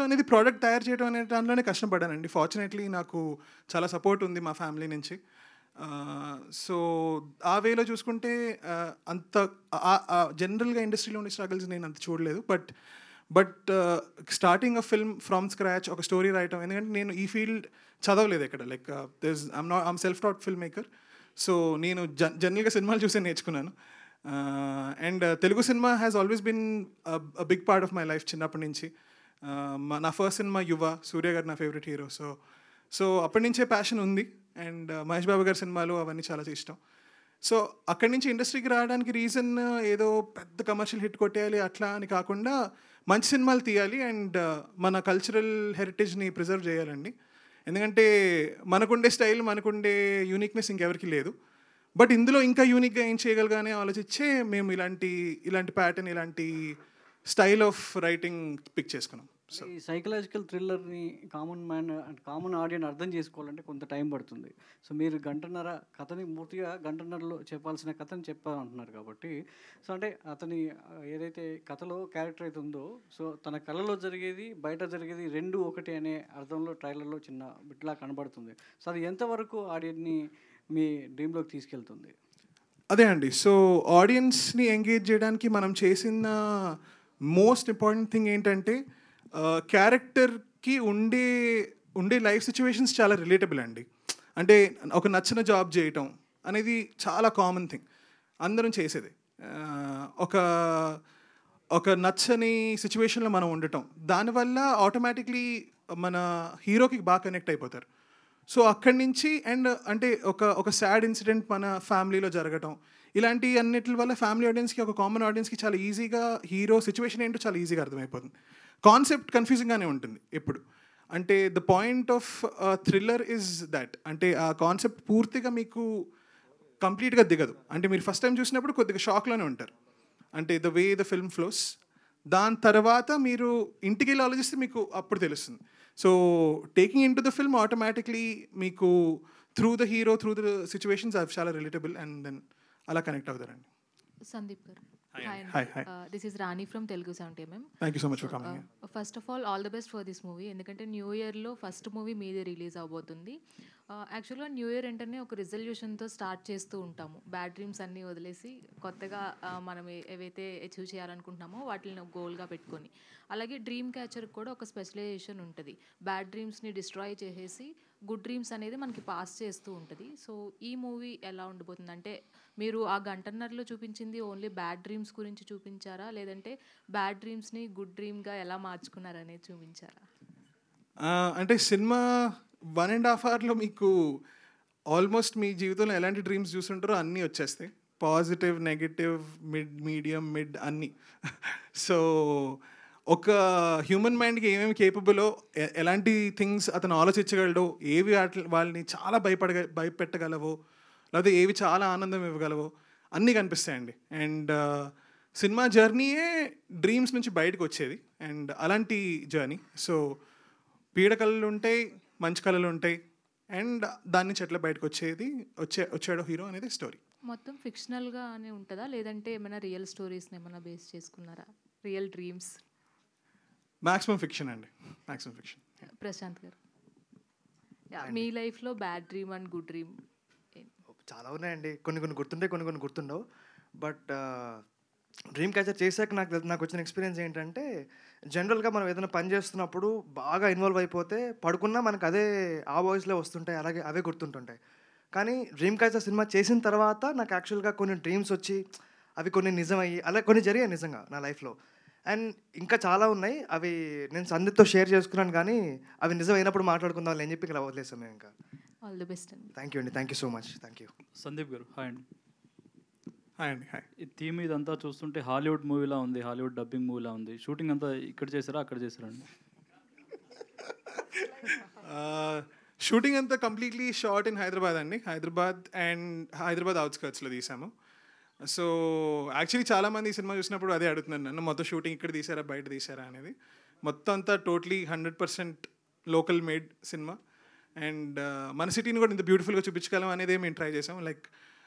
అనేది ప్రోడక్ట్ తయారు చేయడం అనే దాంట్లోనే కష్టపడ్డానండి. ఫార్చునేట్లీ నాకు చాలా సపోర్ట్ ఉంది మా ఫ్యామిలీ నుంచి. సో ఆ వేలో చూసుకుంటే అంత జనరల్గా ఇండస్ట్రీలో ఉండే స్ట్రగల్స్ నేను అంత చూడలేదు. But starting a film from scratch, ఒక స్టోరీ రాయటం, ఎందుకంటే నేను ఈ ఫీల్డ్ చదవలేదు ఎక్కడ. Like I'm self taught film maker. So నేను జనరల్గా సినిమాలు చూసే నేర్చుకున్నాను. And Telugu cinema has always been a big part of my life చిన్నప్పటి నుంచి. నా ఫస్ట్ సినిమా యువ, సూర్య గారు నా ఫేవరెట్ హీరో. సో అప్పటి నుంచే ప్యాషన్ ఉంది. అండ్ మహేష్ బాబు గారి సినిమాలు అవన్నీ చాలా ఇష్టం. సో అక్కడి నుంచి ఇండస్ట్రీకి రావడానికి రీజన్ ఏదో పెద్ద కమర్షియల్ హిట్ కొట్టేయాలి అట్లా అని కాకుండా మంచి సినిమాలు తీయాలి అండ్ మన కల్చరల్ హెరిటేజ్ని ప్రిజర్వ్ చేయాలండి. ఎందుకంటే మనకుండే స్టైల్, మనకుండే యూనిక్నెస్ ఇంకెవరికి లేదు. బట్ ఇందులో ఇంకా యూనిక్గా ఏం చేయగలగానే ఆలోచించే మేము ఇలాంటి ప్యాటర్న్, ఇలాంటి స్టైల్ ఆఫ్ రైటింగ్ పిక్ చేసుకున్నాం. సో ఈ సైకలాజికల్ థ్రిల్లర్ని కామన్ ఆడియన్స్ అర్థం చేసుకోవాలంటే కొంత టైం పడుతుంది. సో మీరు గంటన్నర కథని పూర్తిగా గంటన్నరలో చెప్పాల్సిన కథని చెప్పాలంటున్నారు కాబట్టి, సో అంటే అతని ఏదైతే కథలో క్యారెక్టర్ అయితే ఉందో, సో తన కళలో జరిగేది బయట జరిగేది రెండు ఒకటి అనే అర్థంలో ట్రైలర్లో చిన్న బిట్లా కనబడుతుంది. సో అది ఎంతవరకు ఆడియన్ని మీ డ్రీమ్లోకి తీసుకెళ్తుంది? అదే అండి. సో ఆడియన్స్ని ఎంగేజ్ చేయడానికి మనం చేసిన మోస్ట్ ఇంపార్టెంట్ థింగ్ ఏంటంటే క్యారెక్టర్కి ఉండే లైఫ్ సిచ్యువేషన్స్ చాలా రిలేటబుల్ అండి. అంటే ఒక నచ్చిన జాబ్ చేయటం అనేది చాలా కామన్ థింగ్, అందరం చేసేది. ఒక నచ్చని సిచ్యువేషన్లో మనం ఉండటం, దానివల్ల ఆటోమేటిక్లీ మన హీరోకి బాగా కనెక్ట్ అయిపోతారు. సో అక్కడి నుంచి అండ్ అంటే ఒక సాడ్ ఇన్సిడెంట్ మన ఫ్యామిలీలో జరగటం, ఇలాంటి అన్నిటి వల్ల ఫ్యామిలీ ఆడియన్స్కి, ఒక కామన్ ఆడియన్స్కి చాలా ఈజీగా హీరో సిచ్యువేషన్ ఏంటో చాలా ఈజీగా అర్థమైపోతుంది. కాన్సెప్ట్ కన్ఫ్యూజింగ్గానే ఉంటుంది ఎప్పుడు. అంటే the point of thriller is that, అంటే ఆ కాన్సెప్ట్ పూర్తిగా మీకు కంప్లీట్గా దిగదు. అంటే మీరు ఫస్ట్ టైం చూసినప్పుడు కొద్దిగా షాక్లోనే ఉంటారు, అంటే the way the film flows. దాని తర్వాత మీరు ఇంటికి వెళ్ళి ఆలోచిస్తే మీకు అప్పుడు తెలుస్తుంది. So taking in to the film automatically మీకు through the hero, through the situations అవి చాలా రిలేటబుల్ అండ్ దెన్ అలా కనెక్ట్ అవుతారండి. సందీప్ గారు, Hi. This is Rani from Telugu 70mm. Thank you so much for coming. First of all the best for this movie. ఎందుకంటే new ఇయర్లో first movie మీదే release అవబోతుంది. యాక్చువల్గా న్యూ ఇయర్ అంటేనే ఒక రిజల్యూషన్తో స్టార్ట్ చేస్తూ ఉంటాము. బ్యాడ్ డ్రీమ్స్ అన్నీ వదిలేసి కొత్తగా మనం ఏవైతే అచీవ్ చేయాలనుకుంటున్నామో వాటిని గోల్గా పెట్టుకొని, అలాగే డ్రీమ్ క్యాచర్ కూడా ఒక స్పెషలైజేషన్ ఉంటుంది. బ్యాడ్ డ్రీమ్స్ని డిస్ట్రాయ్ చేసేసి గుడ్ డ్రీమ్స్ అనేది మనకి పాస్ చేస్తూ ఉంటుంది. సో ఈ మూవీ ఎలా ఉండబోతుంది అంటే మీరు ఆ గంటన్నరలో చూపించింది ఓన్లీ బ్యాడ్ డ్రీమ్స్ గురించి చూపించారా, లేదంటే బ్యాడ్ డ్రీమ్స్ని గుడ్ డ్రీమ్గా ఎలా మార్చుకున్నారనేది చూపించారా? అంటే సినిమా 1.5 అవర్లో మీకు ఆల్మోస్ట్ మీ జీవితంలో ఎలాంటి డ్రీమ్స్ చూస్తుంటారో అన్నీ వచ్చేస్తాయి. పాజిటివ్, నెగటివ్, మీడియం, మిడ్ అన్నీ. సో ఒక హ్యూమన్ మైండ్కి ఏమేమి కేపబులో, ఎలాంటి థింగ్స్ అతను ఆలోచించగలడో, ఏవి వాళ్ళని చాలా భయపెట్టగలవో, లేకపోతే ఏవి చాలా ఆనందం ఇవ్వగలవో అన్నీ కనిపిస్తాయండి. అండ్ సినిమా జర్నీయే డ్రీమ్స్ నుంచి బయటకు వచ్చేది. అండ్ అలాంటి జర్నీ. సో పీడ కళలు ఉంటాయి, మంచి కళలు ఉంటాయి, అండ్ దాని నుంచి ఎట్లా బయటకు వచ్చాడో హీరో అనేది స్టోరీ. మొత్తం ఫిక్షనల్గానే ఉంటుందా, లేదంటే ఏమైనా రియల్ స్టోరీస్ని ఏమైనా బేస్ చేసుకున్నారా? Real dreams? మ్యాక్సిమం ఫిక్షన్ అండి, మ్యాక్సిమం ఫిక్షన్. ప్రశాంత్ గారు, మీ లైఫ్లో bad dream and good dream చాలా ఉన్నాయండి. కొన్ని గుర్తుంటాయి, కొన్ని గుర్తుండవు. బట్ డ్రీమ్ క్యాచర్ చేశాక నాకు వచ్చిన ఎక్స్పీరియన్స్ ఏంటంటే, జనరల్గా మనం ఏదైనా పని చేస్తున్నప్పుడు బాగా ఇన్వాల్వ్ అయిపోతే పడుకున్నా మనకు అదే ఆ వాయిస్లో వస్తుంటాయి, అలాగే అవే గుర్తుంటుంటాయి. కానీ డ్రీమ్ క్యాచర్ సినిమా చేసిన తర్వాత నాకు యాక్చువల్గా కొన్ని డ్రీమ్స్ వచ్చి అవి కొన్ని నిజమయ్యి అలా కొన్ని జరిగాయి నిజంగా నా లైఫ్లో. అండ్ ఇంకా చాలా ఉన్నాయి, అవి నేను సందీప్తో షేర్ చేసుకున్నాను, కానీ అవి నిజమైనప్పుడు మాట్లాడుకుందాం అని చెప్పి ఇలా వదిలేసాం మేము. ఇంకా ఆల్ ది బెస్ట్ అండి. థ్యాంక్ యూ అండి, thank you so much, thank you. Sandeep గారు హాయ్ అండి. హాయ్ అండి. హాయ్. ఈ థీమ్ ఇదంతా చూస్తుంటే హాలీవుడ్ మూవీలా ఉంది, హాలీవుడ్ డబ్బింగ్ మూవీలా ఉంది. షూటింగ్ అంతా ఇక్కడ చేశారా, అక్కడ చేశారా అండి? షూటింగ్ అంతా కంప్లీట్లీ షార్ట్ ఇన్ హైదరాబాద్ అండి. హైదరాబాద్ అవుట్స్కర్ట్స్లో తీసాము. సో యాక్చువల్లీ చాలామంది ఈ సినిమా చూసినప్పుడు అదే అడుగుతున్నారు నన్ను, మొత్తం షూటింగ్ ఇక్కడ తీసారా బయట తీసారా అనేది. మొత్తం అంతా totally 100% local made cinema. And మన సిటీని కూడా ఇంత బ్యూటిఫుల్గా చూపించగలం అనేది మేము ట్రై చేసాం. లైక్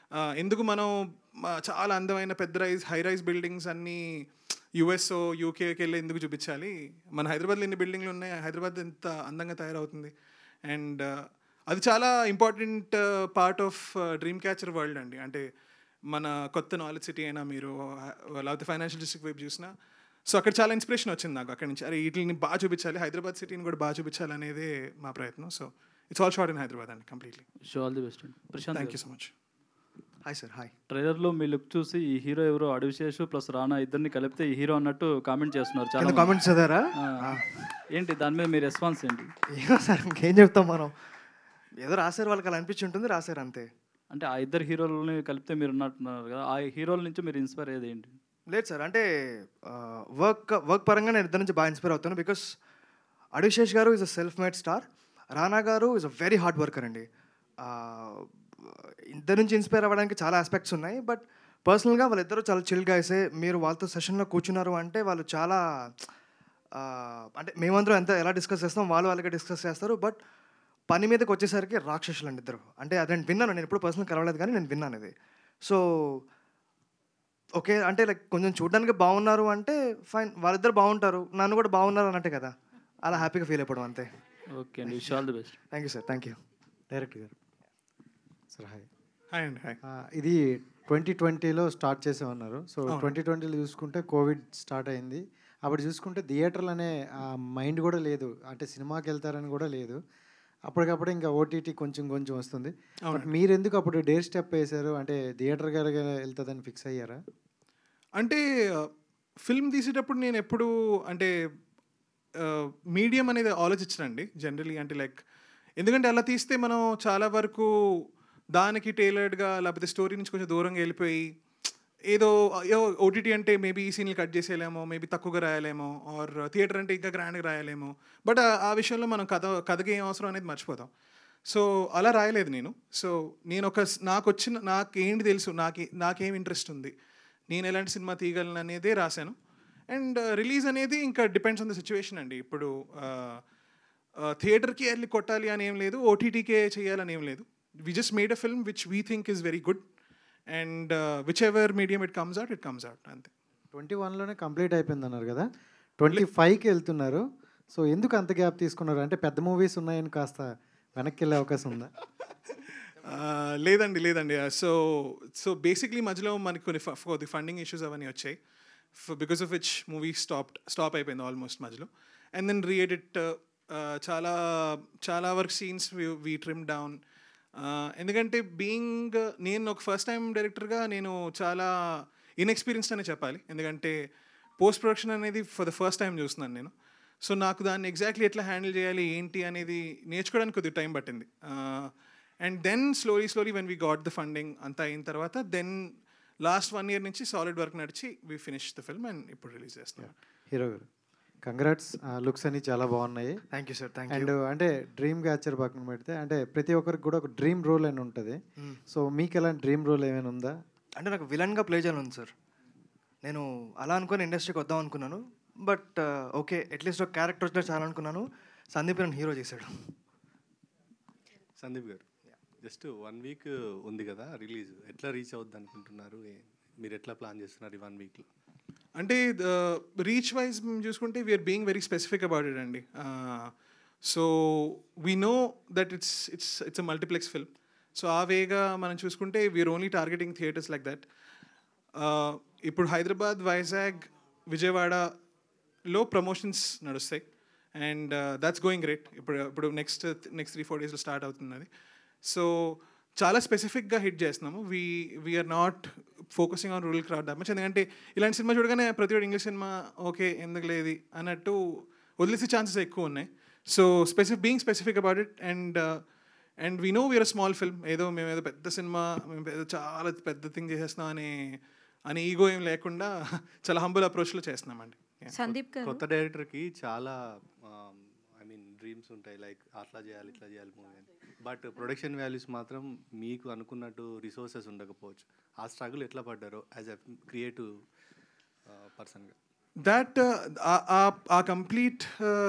ఎందుకు మనం చాలా అందమైన హై రైజ్ బిల్డింగ్స్ అన్నీ యుఎస్ యూకేకి వెళ్ళి ఎందుకు చూపించాలి, మన హైదరాబాద్లో ఎన్ని బిల్డింగ్లు ఉన్నాయి, హైదరాబాద్ ఎంత అందంగా తయారవుతుంది. అండ్ అది చాలా important part of dream catcher world అండి. అంటే మన కొత్త నాలెడ్జ్ సిటీ అయినా మీరు లేకపోతే ఫైనాన్షియల్ డిస్ట్రిక్ట్ వైపు చూసినా, సో అక్కడ చాలా ఇన్స్పిరేషన్ వచ్చింది నాకు అక్కడి నుంచి. అరే వీటిని బాగా చూపించాలి, హైదరాబాద్ సిటీని కూడా బాగా చూపించాలి అనేదే మా ప్రయత్నం. So it's all shot in Hyderabad అండి కంప్లీట్లీ. ఆల్ ది బెస్ట్ అండి. Prashanth, thank you so much. Hi sir. Hi. ట్రైలర్లో మీ లుక్ చూసి ఈ హీరో ఎవరో అడివిశేషు ప్లస్ రానా ఇద్దరిని కలిపితే ఈ హీరో అన్నట్టు కామెంట్ చేస్తున్నారు చాలా. కామెంట్స్ చదివారా? ఏంటి దాని మీద మీ రెస్పాన్స్ ఏంటి? ఏమో సార్, ఇంకేం చెప్తాం మనం, ఏదో రాశారు, వాళ్ళకి అలా అనిపించి ఉంటుంది, రాశారు అంతే. అంటే ఆ ఇద్దరు హీరోలని కలిపితే మీరు ఉన్నట్టున్నారు కదా, ఆ హీరోల నుంచి మీరు ఇన్స్పైర్ అయ్యేది ఏంటి? లేదు సార్, అంటే వర్క్ పరంగా నేను ఇద్దరు నుంచి బాగా ఇన్స్పైర్ అవుతాను. బికాస్ అడివిశేష్ గారు is a self made star, రానా గారు is a very hard worker అండి. ఇద్దరు నుంచి ఇన్స్పైర్ అవ్వడానికి చాలా ఆస్పెక్ట్స్ ఉన్నాయి. బట్ పర్సనల్గా వాళ్ళిద్దరూ చాలా చిల్ గైసే. మీరు వాళ్ళతో సెషన్లో కూర్చున్నారు అంటే వాళ్ళు చాలా అంటే మేమందరం ఎలా డిస్కస్ చేస్తాం వాళ్ళు అలాగే డిస్కస్ చేస్తారు. బట్ పని మీదకి వచ్చేసరికి రాక్షసులు అండి ఇద్దరు. అంటే అది నేను విన్నాను, నేను ఎప్పుడు పర్సనల్ కలవలేదు కానీ నేను విన్నాను అది. సో ఓకే, అంటే లైక్ కొంచెం చూడడానికి బాగున్నారు అంటే ఫైన్, వాళ్ళిద్దరు బాగుంటారు, నన్ను కూడా బాగున్నారు అన్నట్టే కదా, అలా హ్యాపీగా ఫీల్ అయిపోవడం అంతే. ఓకే అండి, wish all the best. Thank you sir. Thank you. Director గారు సార్ హాయ్. హాయ్ అండి. హాయ్. ఇది 2020లో స్టార్ట్ చేసామన్నారు. సో 2020లో చూసుకుంటే కోవిడ్ స్టార్ట్ అయింది. అప్పుడు చూసుకుంటే థియేటర్లు అనే మైండ్ కూడా లేదు, అంటే సినిమాకి వెళ్తారని కూడా లేదు. అప్పటికప్పుడు ఇంకా ఓటీటీ కొంచెం వస్తుంది. బట్ మీరు ఎందుకు అప్పుడు డేర్ స్టెప్ వేశారు, అంటే థియేటర్ గారు వెళ్తుందని ఫిక్స్ అయ్యారా? అంటే ఫిల్మ్ తీసేటప్పుడు నేను ఎప్పుడు అంటే మీడియం అనేది ఆలోచించనండి జనరలీ. అంటే లైక్ ఎందుకంటే అలా తీస్తే మనం చాలా వరకు దానికి టైలర్డ్గా లేకపోతే స్టోరీ నుంచి కొంచెం దూరంగా వెళ్ళిపోయి ఏదో ఓటీటీ అంటే మేబీ ఈ సీన్లు కట్ చేసేయలేమో, మేబీ తక్కువగా రాయలేమో, ఆర్ థియేటర్ అంటే ఇంకా గ్రాండ్గా రాయలేమో. బట్ ఆ విషయంలో మనం కథకి ఏం అవసరం అనేది మర్చిపోతాం. సో అలా రాయలేదు నేను. సో నేను నాకేంటి తెలుసు, నాకేం ఇంట్రెస్ట్ ఉంది, నేను ఎలాంటి సినిమా తీయగలను అనేదే రాశాను. అండ్ రిలీజ్ అనేది ఇంకా డిపెండ్స్ ఆన్ ద సిచ్యువేషన్ అండి. ఇప్పుడు థియేటర్కి వెళ్ళి కొట్టాలి అని ఏం లేదు, ఓటీటీకే చేయాలని ఏం లేదు. We just made a film which we think is very good and which ever medium it comes out అంతే. 21లోనే కంప్లీట్ అయిపోయింది అన్నారు కదా, 25కి వెళ్తున్నారు. సో ఎందుకు అంత గ్యాప్ తీసుకున్నారు? అంటే పెద్ద మూవీస్ ఉన్నాయని కాస్త వెనక్కి వెళ్ళే అవకాశం ఉందా? లేదండి. సో బేసిక్లీ మధ్యలో మనకి కొన్ని ఫండింగ్ ఇష్యూస్ అవన్నీ వచ్చాయి, because of which movie stop అయిపోయింది ఆల్మోస్ట్ మధ్యలో. అండ్ దెన్ రీఎడిట్ చాలా చాలా వర్క్ సీన్స్ వి ట్రిమ్ డౌన్. ఎందుకంటే బీయింగ్ నేను ఒక ఫస్ట్ టైం డైరెక్టర్గా నేను చాలా ఇన్ఎక్స్పీరియన్స్డ్ అనే చెప్పాలి. ఎందుకంటే పోస్ట్ ప్రొడక్షన్ అనేది ఫర్ ద ఫస్ట్ టైం చూస్తున్నాను నేను. సో నాకు దాన్ని ఎగ్జాక్ట్లీ ఎట్లా హ్యాండిల్ చేయాలి ఏంటి అనేది నేర్చుకోవడానికి కొద్దిగా టైం పట్టింది. And then slowly when we got the funding అంతా అయిన తర్వాత దెన్ లాస్ట్ 1 year నుంచి సాలిడ్ వర్క్ నడిచి we finish the film and ఇప్పుడు రిలీజ్ చేస్తాం. హీరో గారు కంగ్రాట్స్, లుక్స్ అన్ని చాలా బాగున్నాయి. Thank you sir. Thank and you. అంటే డ్రీమ్ క్యాచర్ పక్కన పెడితే అంటే ప్రతి ఒక్కరికి కూడా ఒక డ్రీమ్ రోల్ అని ఉంటుంది. సో మీకు ఎలాంటి డ్రీమ్ రోల్ ఏమైనా ఉందా? అంటే నాకు విలన్గా ప్లే చేయాలని ఉంది సార్. నేను అలా అనుకుని ఇండస్ట్రీకి వద్దాం అనుకున్నాను. బట్ ఓకే అట్లీస్ట్ ఒక క్యారెక్టర్ వచ్చినా చాలా అనుకున్నాను. సందీప్ నన్ను హీరో చేశాడు. సందీప్ గారు, జస్ట్ 1 week ఉంది కదా రిలీజ్, ఎట్లా రీచ్ అవుద్ది అనుకుంటున్నారు? మీరు ఎట్లా ప్లాన్ చేస్తున్నారు ఈ 1 weekలో? అంటే రీచ్ వైజ్ చూసుకుంటే we're being very specific about it అండి. So we know that it's a multiplex film. So ఆ వేగా మనం చూసుకుంటే we're only targeting theatres like that. ఇప్పుడు హైదరాబాద్, వైజాగ్, విజయవాడలో ప్రమోషన్స్ నడుస్తాయి అండ్ దాట్స్ గోయింగ్ గ్రేట్. ఇప్పుడు నెక్స్ట్ 3-4 daysలో స్టార్ట్ అవుతుంది అది. సో చాలా స్పెసిఫిక్గా హిట్ చేస్తున్నాము. We're not focusing on rural crowd that much. ఎందుకంటే ఇలాంటి సినిమా చూడగానే ప్రతి ఒక్కటి ఇంగ్లీష్ సినిమా ఓకే ఎందుకు లేదు అన్నట్టు వదిలేసే ఛాన్సెస్ ఎక్కువ ఉన్నాయి. So being specific about it and we know we're a small film. మేము ఏదో పెద్ద సినిమా, మేము చాలా పెద్ద థింగ్ చేసేస్తున్నాం అనే ఈగో ఏం లేకుండా చాలా హంబుల్ అప్రోచ్లో చేస్తున్నామండి. సందీప్ గారు, కొత్త డైరెక్టర్కి చాలా డ్రీమ్స్ ఉంటాయి, లైక్ అట్లా చేయాలి ఇట్లా చేయాలి మూవీ అని. బట్ ప్రొడక్షన్ వాల్యూస్ మాత్రం మీకు అనుకున్నట్టు రిసోర్సెస్ ఉండకపోవచ్చు. ఆ స్ట్రగుల్ ఎట్లా పడ్డారో యాజ్ ఎ క్రియేటివ్ పర్సన్గా? దట్ ఆ కంప్లీట్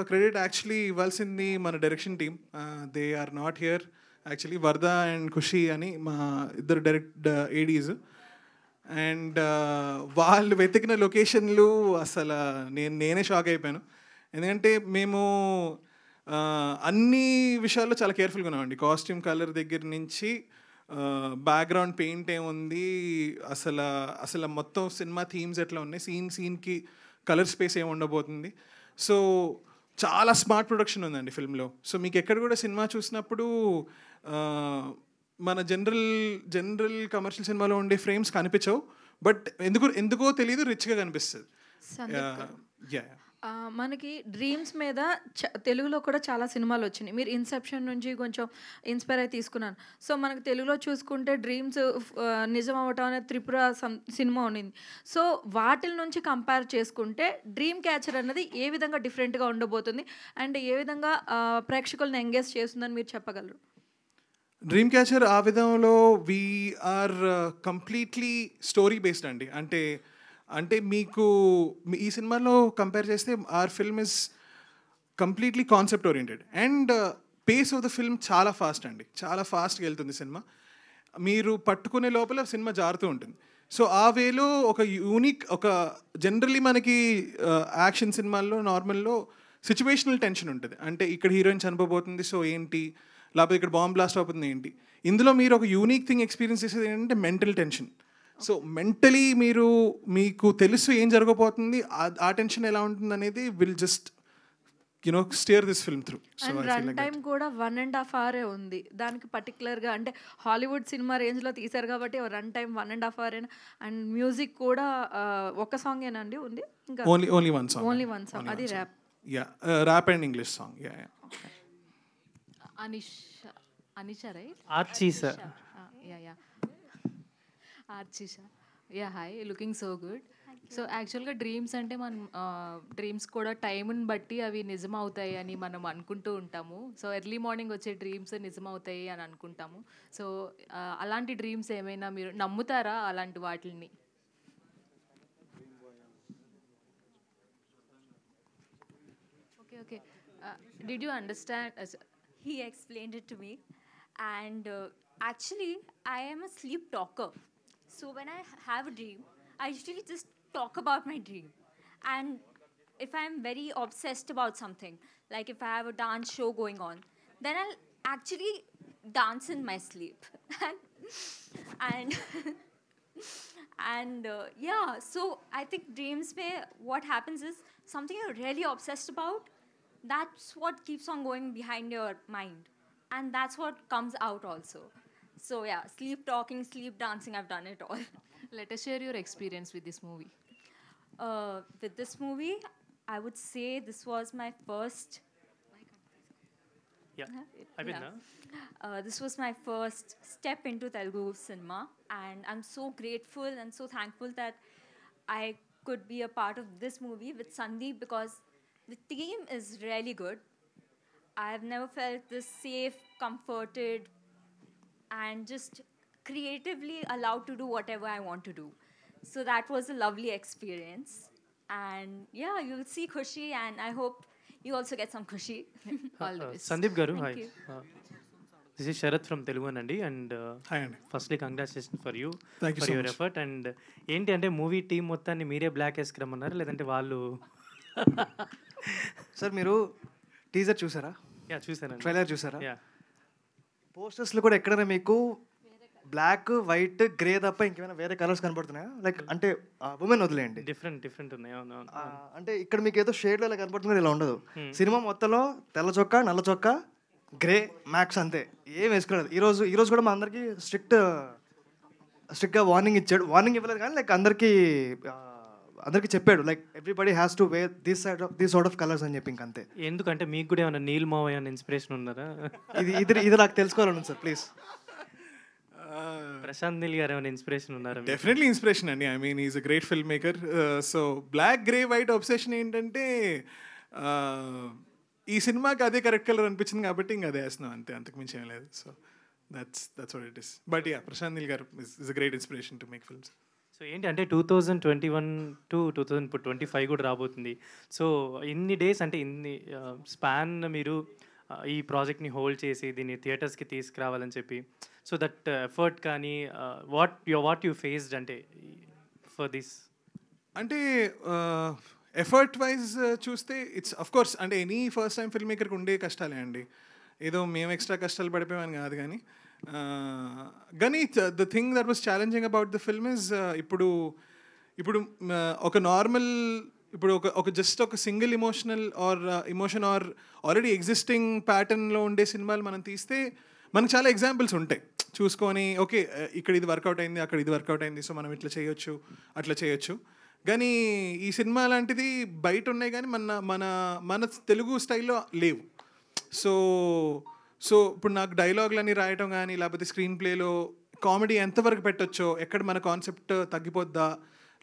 క్రెడిట్ యాక్చువల్లీ ఇవ్వాల్సింది మన direction team. They are not here actually. Varada and Khushi అని మా ఇద్దరు డైరెక్ట్ ఏడీస్. అండ్ వాళ్ళు వెతికిన లొకేషన్లు అసలు నేనే షాక్ అయిపోయాను. ఎందుకంటే మేము అన్ని విషయాల్లో చాలా కేర్ఫుల్గా ఉన్నామండి. కాస్ట్యూమ్ కలర్ దగ్గర నుంచి బ్యాక్గ్రౌండ్ పెయింట్ ఏముంది, అసలు మొత్తం సినిమా థీమ్స్ ఎట్లా ఉన్నాయి, సీన్కి కలర్ స్పేస్ ఏమి ఉండబోతుంది. సో చాలా స్మార్ట్ ప్రొడక్షన్ ఉందండి ఫిల్మ్లో. సో మీకు ఎక్కడ కూడా సినిమా చూసినప్పుడు మన జనరల్ కమర్షియల్ సినిమాలో ఉండే ఫ్రేమ్స్ కనిపించవు. బట్ ఎందుకో తెలియదు రిచ్గా కనిపిస్తుంది. మనకి డ్రీమ్స్ మీద తెలుగులో కూడా చాలా సినిమాలు వచ్చినాయి. మీరు ఇన్సెప్షన్ నుంచి కొంచెం ఇన్స్పైర్ అయి తీసుకున్నాను. సో మనకు తెలుగులో చూసుకుంటే డ్రీమ్స్ నిజం అవ్వటం అనే త్రిపుర సినిమా ఉండింది. సో వాటిల నుంచి కంపేర్ చేసుకుంటే డ్రీమ్ క్యాచర్ అన్నది ఏ విధంగా డిఫరెంట్గా ఉండబోతుంది అండ్ ఏ విధంగా ప్రేక్షకులను ఎంగేజ్ చేస్తుందని మీరు చెప్పగలరు? డ్రీమ్ క్యాచర్ ఆ విధంలో వీఆర్ కంప్లీట్లీ స్టోరీ బేస్డ్ అండి. అంటే మీకు ఈ సినిమాలో కంపేర్ చేస్తే our film is completely concept oriented and pace of the film చాలా ఫాస్ట్ అండి. చాలా ఫాస్ట్గా వెళ్తుంది సినిమా. మీరు పట్టుకునే లోపల సినిమా జారుతూ ఉంటుంది. సో ఆ వేలో ఒక యూనిక్ జనరల్లీ మనకి యాక్షన్ సినిమాల్లో నార్మల్లో సిచ్యువేషనల్ టెన్షన్ ఉంటుంది. అంటే ఇక్కడ హీరోయిన్ చనిపోబోతుంది, సో ఏంటి, లేకపోతే ఇక్కడ బాంబ్ బ్లాస్ట్ అవుతుంది ఏంటి. ఇందులో మీరు ఒక యూనిక్ థింగ్ ఎక్స్పీరియన్స్ చేసేది ఏంటంటే మెంటల్ టెన్షన్. సో మెంటలీ మీకు తెలుసు ఏం జరగబోతుంది, ఆ టెన్షన్ ఎలా ఉంటుంది అనేది will just steer this film through. And run time కూడా 1.5 hour ఉంది. దానికి పర్టికులర్గా అంటే హాలీవుడ్ సినిమా రేంజ్లో తీశారు కాబట్టి run time 1.5 hour. And music కూడా ఒక సాంగ్ ఏనండి ఉంది, ఇంకా ఓన్లీ వన్ సాంగ్, అది rap. Rap and English song. Anisha, right? Archisa. Archisa. Yeah, hi. Looking so good. So యాక్చువల్గా డ్రీమ్స్ అంటే మనం డ్రీమ్స్ కూడా టైంని బట్టి అవి నిజం అవుతాయి అని మనం అనుకుంటూ ఉంటాము. సో ఎర్లీ మార్నింగ్ వచ్చే డ్రీమ్స్ నిజం అవుతాయి అని అనుకుంటాము. సో అలాంటి డ్రీమ్స్ ఏమైనా మీరు నమ్ముతారా అలాంటి వాటిని? Okay. Did you understand? He explained it to me. And actually, I am a sleep talker. So when I have a dream, I usually just talk about my dream. And if I'm very obsessed about something, like if I have a dance show going on, then I'll actually dance in my sleep. and yeah, so I think dreams mein what happens is something you're really obsessed about, that's what keeps on going behind your mind. And that's what comes out also. So yeah, sleep talking, sleep dancing, I've done it all. Let us share your experience with this movie. With this movie, I would say this was my first. Yeah, This was my first step into Telugu cinema, and I'm so grateful and so thankful that I could be a part of this movie with Sandeep, because the team is really good. I've never felt this safe, comforted, and just creatively allowed to do whatever I want to do. So that was a lovely experience. And yeah, you'll see Khushi, and I hope you also get some Khushi. All the best. Sandeep Garu, Thank hi. you. This is Sharath from Telugu Nandi, and Hi Andy. firstly congratulations for you Thank you for so your much. effort. And ఏంటి అంటే movie team మొత్తాన్ని మీరే black వేసుకురమ్మన్నారా లేదంటే వాళ్ళు sir మీరు teaser చూసారా? Yeah చూసాను. Trailer చూసారా? యా పోస్టర్స్లో కూడా ఎక్కడైనా మీకు బ్లాక్, వైట్, గ్రే తప్ప ఇంకేమైనా వేరే కలర్స్ కనపడుతున్నాయా? లైక్ అంటే ఉమెన్ వదిలేయండి, డిఫరెంట్ ఉన్నాయి. అవును అంటే ఇక్కడ మీకు ఏదో షేడ్లో ఇలా కనపడుతుంది, ఇలా ఉండదు. సినిమా మొత్తంలో తెల్ల చొక్కా, నల్ల చొక్కా, గ్రే మ్యాక్స్, అంతే, ఏం వేసుకోలేదు. ఈరోజు కూడా మా అందరికీ స్ట్రిక్ట్గా వార్నింగ్ ఇచ్చాడు. వార్నింగ్ ఇవ్వలేదు కానీ లైక్ అందరికీ చెప్పాడు, like everybody has to wear this sort of colours అని చెప్పి. ఇంకంతే. ఎందుకంటే మీకు కూడా ఏమైనా నీల్ మావయ్య అన్న ఇన్స్పిరేషన్ ఉన్నారా? ఇది నాకు తెలుసుకోవాలను సార్, ప్లీజ్. ప్రశాంత్ నీల్ గారు ఏమైనా ఇన్స్పిరేషన్ ఉన్నారా? డెఫినెట్లీ ఇన్స్పిరేషన్ అండి. I mean is a great film maker. So black, grey, white obsession ఏంటంటే ఈ సినిమాకి అదే కరెక్ట్ కలర్ అనిపించింది కాబట్టి ఇంకా అదే వేస్తున్నాం, అంతే, అంతకు మించి ఏం లేదు. So that's what it is. But yeah, Prashanth Neel garu is a great inspiration to make films. So ఏంటి అంటే 2021 to 2025 కూడా రాబోతుంది. సో ఇన్ని డేస్ అంటే ఇన్ని స్పాన్ మీరు ఈ ప్రాజెక్ట్ని హోల్డ్ చేసి దీన్ని థియేటర్స్కి తీసుకురావాలని చెప్పి, సో దట్ ఎఫర్ట్ కానీ వాట్ యూ ఫేస్డ్ అంటే ఫర్ దిస్ అంటే ఎఫర్ట్ వైజ్ చూస్తే ఇట్స్ అఫ్ కోర్స్ అంటే ఎనీ ఫస్ట్ టైం ఫిల్మ్ మేకర్కి ఉండే కష్టాలే అండి. ఏదో మేము ఎక్స్ట్రా కష్టాలు పడిపోయామని కాదు కానీ the thing that was challenging about the film is ఇప్పుడు ఒక నార్మల్ ఇప్పుడు ఒక జస్ట్ ఒక single emotion or already existing ప్యాటర్న్లో ఉండే సినిమాలు మనం తీస్తే మనకు చాలా ఎగ్జాంపుల్స్ ఉంటాయి చూసుకొని, ఓకే ఇక్కడ ఇది వర్కౌట్ అయింది, అక్కడ ఇది వర్కౌట్ అయింది, సో మనం ఇట్లా చేయొచ్చు, అట్లా చేయొచ్చు. కానీ ఈ సినిమా లాంటిది బయట ఉన్నాయి కానీ మన తెలుగు స్టైల్లో లేవు. సో ఇప్పుడు నాకు డైలాగులన్నీ రాయటం కానీ లేకపోతే స్క్రీన్ ప్లేలో కామెడీ ఎంతవరకు పెట్టొచ్చో, ఎక్కడ మన కాన్సెప్ట్ తగ్గిపోద్దా,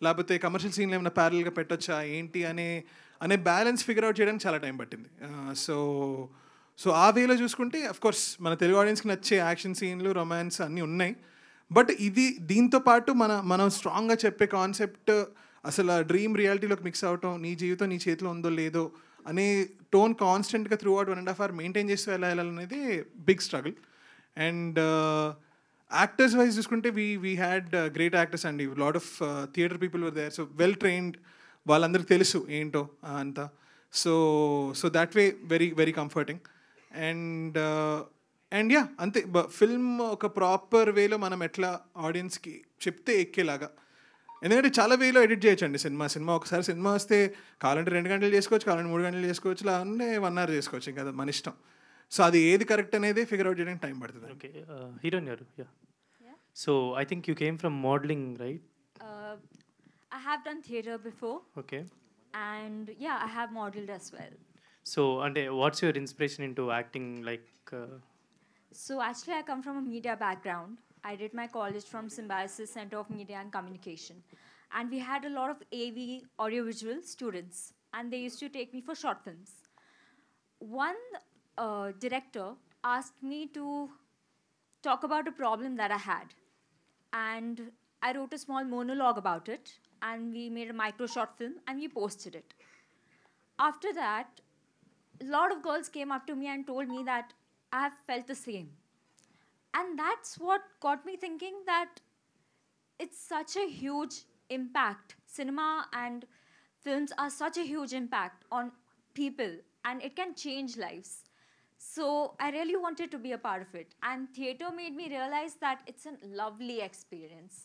లేకపోతే కమర్షియల్ సీన్లు ఏమైనా ప్యారల్గా పెట్టొచ్చా ఏంటి అనే బ్యాలెన్స్ ఫిగర్ అవుట్ చేయడానికి చాలా టైం పట్టింది. సో ఆ వేలో చూసుకుంటే అఫ్కోర్స్ మన తెలుగు ఆడియన్స్కి నచ్చే యాక్షన్ సీన్లు, రొమాన్స్ అన్నీ ఉన్నాయి. బట్ దీంతో పాటు మనం స్ట్రాంగ్గా చెప్పే కాన్సెప్ట్ అసలు డ్రీమ్ రియాలిటీలోకి మిక్స్ అవటం, నీ జీవితం నీ చేతిలో ఉందో లేదో అనే టోన్ కాన్స్టెంట్గా త్రూ అవుట్ 1.5 hours మెయింటైన్ చేస్తూ వెళ్ళాలనేది big struggle. And actors wise చూసుకుంటే వీ హ్యాడ్ గ్రేట్ యాక్టర్స్ అండి. Lot of theatre people were there, so well trained, వాళ్ళందరికీ తెలుసు ఏంటో అంతా. So that way very very comforting. And yeah అంతే, ఫిల్మ్ ఒక ప్రాపర్ వేలో మనం ఎట్లా ఆడియన్స్కి చెప్తే ఎక్కేలాగా, ఎందుకంటే చాలా వేలో ఎడిట్ చేయొచ్చండి సినిమా ఒకసారి సినిమా వస్తే కావాలంటే 2 గంటలు చేసుకోవచ్చు, కావాలంటే 3 గంటలు చేసుకోవచ్చు, లేదంటే 1 hour చేసుకోవచ్చు, ఇంకా మన ఇష్టం. సో అది ఏది కరెక్ట్ అనేది ఫిగర్ అవుట్ చేయడానికి టైం పడుతుంది. ఓకే, హీరోయిన్ గారు, yeah. So I think you came from modelling, right? I have done theatre before. Okay. And yeah, I have modeled as well. So ante what's your inspiration into acting, like So actually I come from a media background. I did my college from Symbiosis Center of Media and Communication, and we had a lot of AV audiovisual students, and they used to take me for short films. One director asked me to talk about a problem that I had, and I wrote a small monologue about it, and we made a micro short film and we posted it. After that, a lot of girls came up to me and told me that I have felt the same. And that's what got me thinking that it's such a huge impact. Cinema and films are such a huge impact on people, and it can change lives. So I really wanted to be a part of it. And theatre made me realize that it's a lovely experience.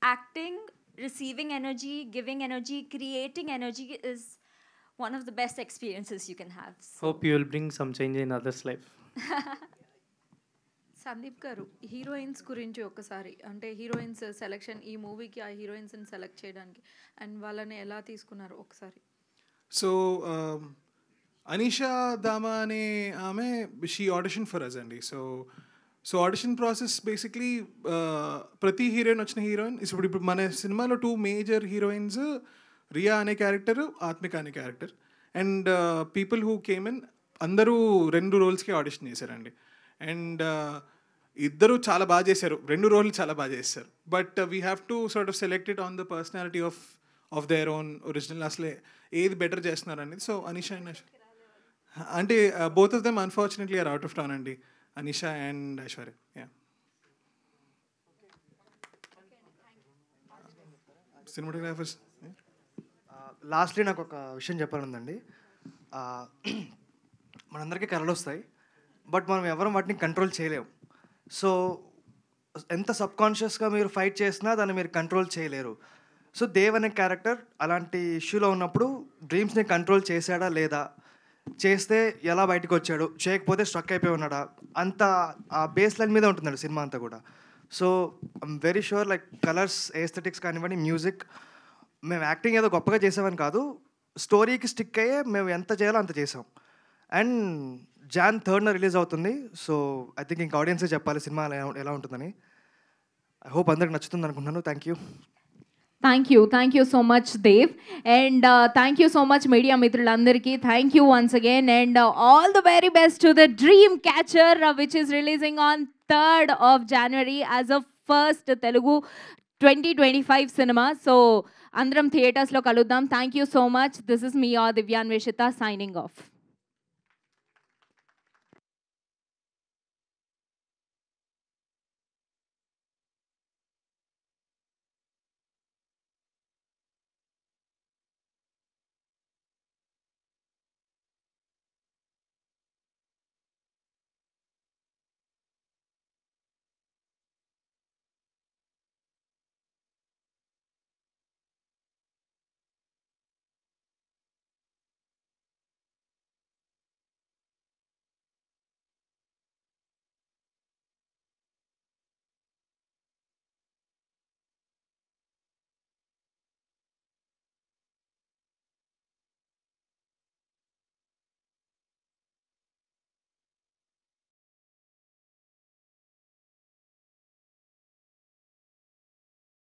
Acting, receiving energy, giving energy, creating energy is one of the best experiences you can have. Hope you will bring some change in others' life. Sandeep గారు heroines గురించి ఒకసారి అంటే heroines selection ఈ మూవీకి ఆ హీరోయిన్స్ని select చేయడానికి and వాళ్ళని ఎలా తీసుకున్నారు ఒకసారి. సో అనీషా దామా అనే ఆమె షీ ఆడిషన్ ఫర్ అస్ అండి. సో ఆడిషన్ ప్రాసెస్ బేసిక్లీ ప్రతి హీరోయిన్ వచ్చిన హీరోయిన్ ఇప్పుడు మన సినిమాలో 2 మేజర్ హీరోయిన్స్ రియా అనే క్యారెక్టర్, ఆత్మిక అనే character. And people who came in అందరూ 2 రోల్స్కి ఆడిషన్ చేశారండి. అండ్ ఇద్దరు చాలా బాగా చేశారు, 2 రోల్లు చాలా బాగా చేశారు. But we have to sort of select it on the personality of their own original, అసలే ఏది బెటర్ చేస్తున్నారు అనేది. సో అనీషా అండ్ అంటే both of them unfortunately are out of town అండి, Anisha and Aishwarya. Yeah, cinematographers. Lastly నాకు ఒక విషయం చెప్పాలందండి. మనందరికీ కళలు వస్తాయి, బట్ మనం ఎవరం వాటిని కంట్రోల్ చేయలేము. సో ఎంత సబ్కాన్షియస్గా మీరు ఫైట్ చేసినా దాన్ని మీరు కంట్రోల్ చేయలేరు. సో దేవ్ అనే క్యారెక్టర్ అలాంటి ఇష్యూలో ఉన్నప్పుడు డ్రీమ్స్ని కంట్రోల్ చేశాడా లేదా, చేస్తే ఎలా బయటకు వచ్చాడు, చేయకపోతే స్ట్రక్ అయిపోయి ఉన్నాడా, అంత ఆ బేస్ లైన్ మీద ఉంటుందండి సినిమా అంతా కూడా. So I'm very sure like colours, aesthetics కానివ్వండి, మ్యూజిక్, మేము యాక్టింగ్ ఏదో గొప్పగా చేసామని కాదు, స్టోరీకి స్టిక్ అయ్యే మేము ఎంత చేయాలో అంత చేసాం. అండ్ Jan 3న రిలీజ్ అవుతుంది. సో ఐ థింక్ ఇంకా ఆడియన్సే చెప్పాలి సినిమా ఎలా ఉంటుందని. ఐ హోప్ అందరికి నచ్చుతుంది అనుకుంటున్నాను. Thank you. Thank you so much, Dev. And thank you so much, media mitrulandariki. Thank you once again. And all the very best to the Dreamcatcher, which is releasing on 3rd of January as a first Telugu 2025 cinema. So, andram theatres lo kaluddam. Thank you so much. This is me, Divyan Veshita, signing off.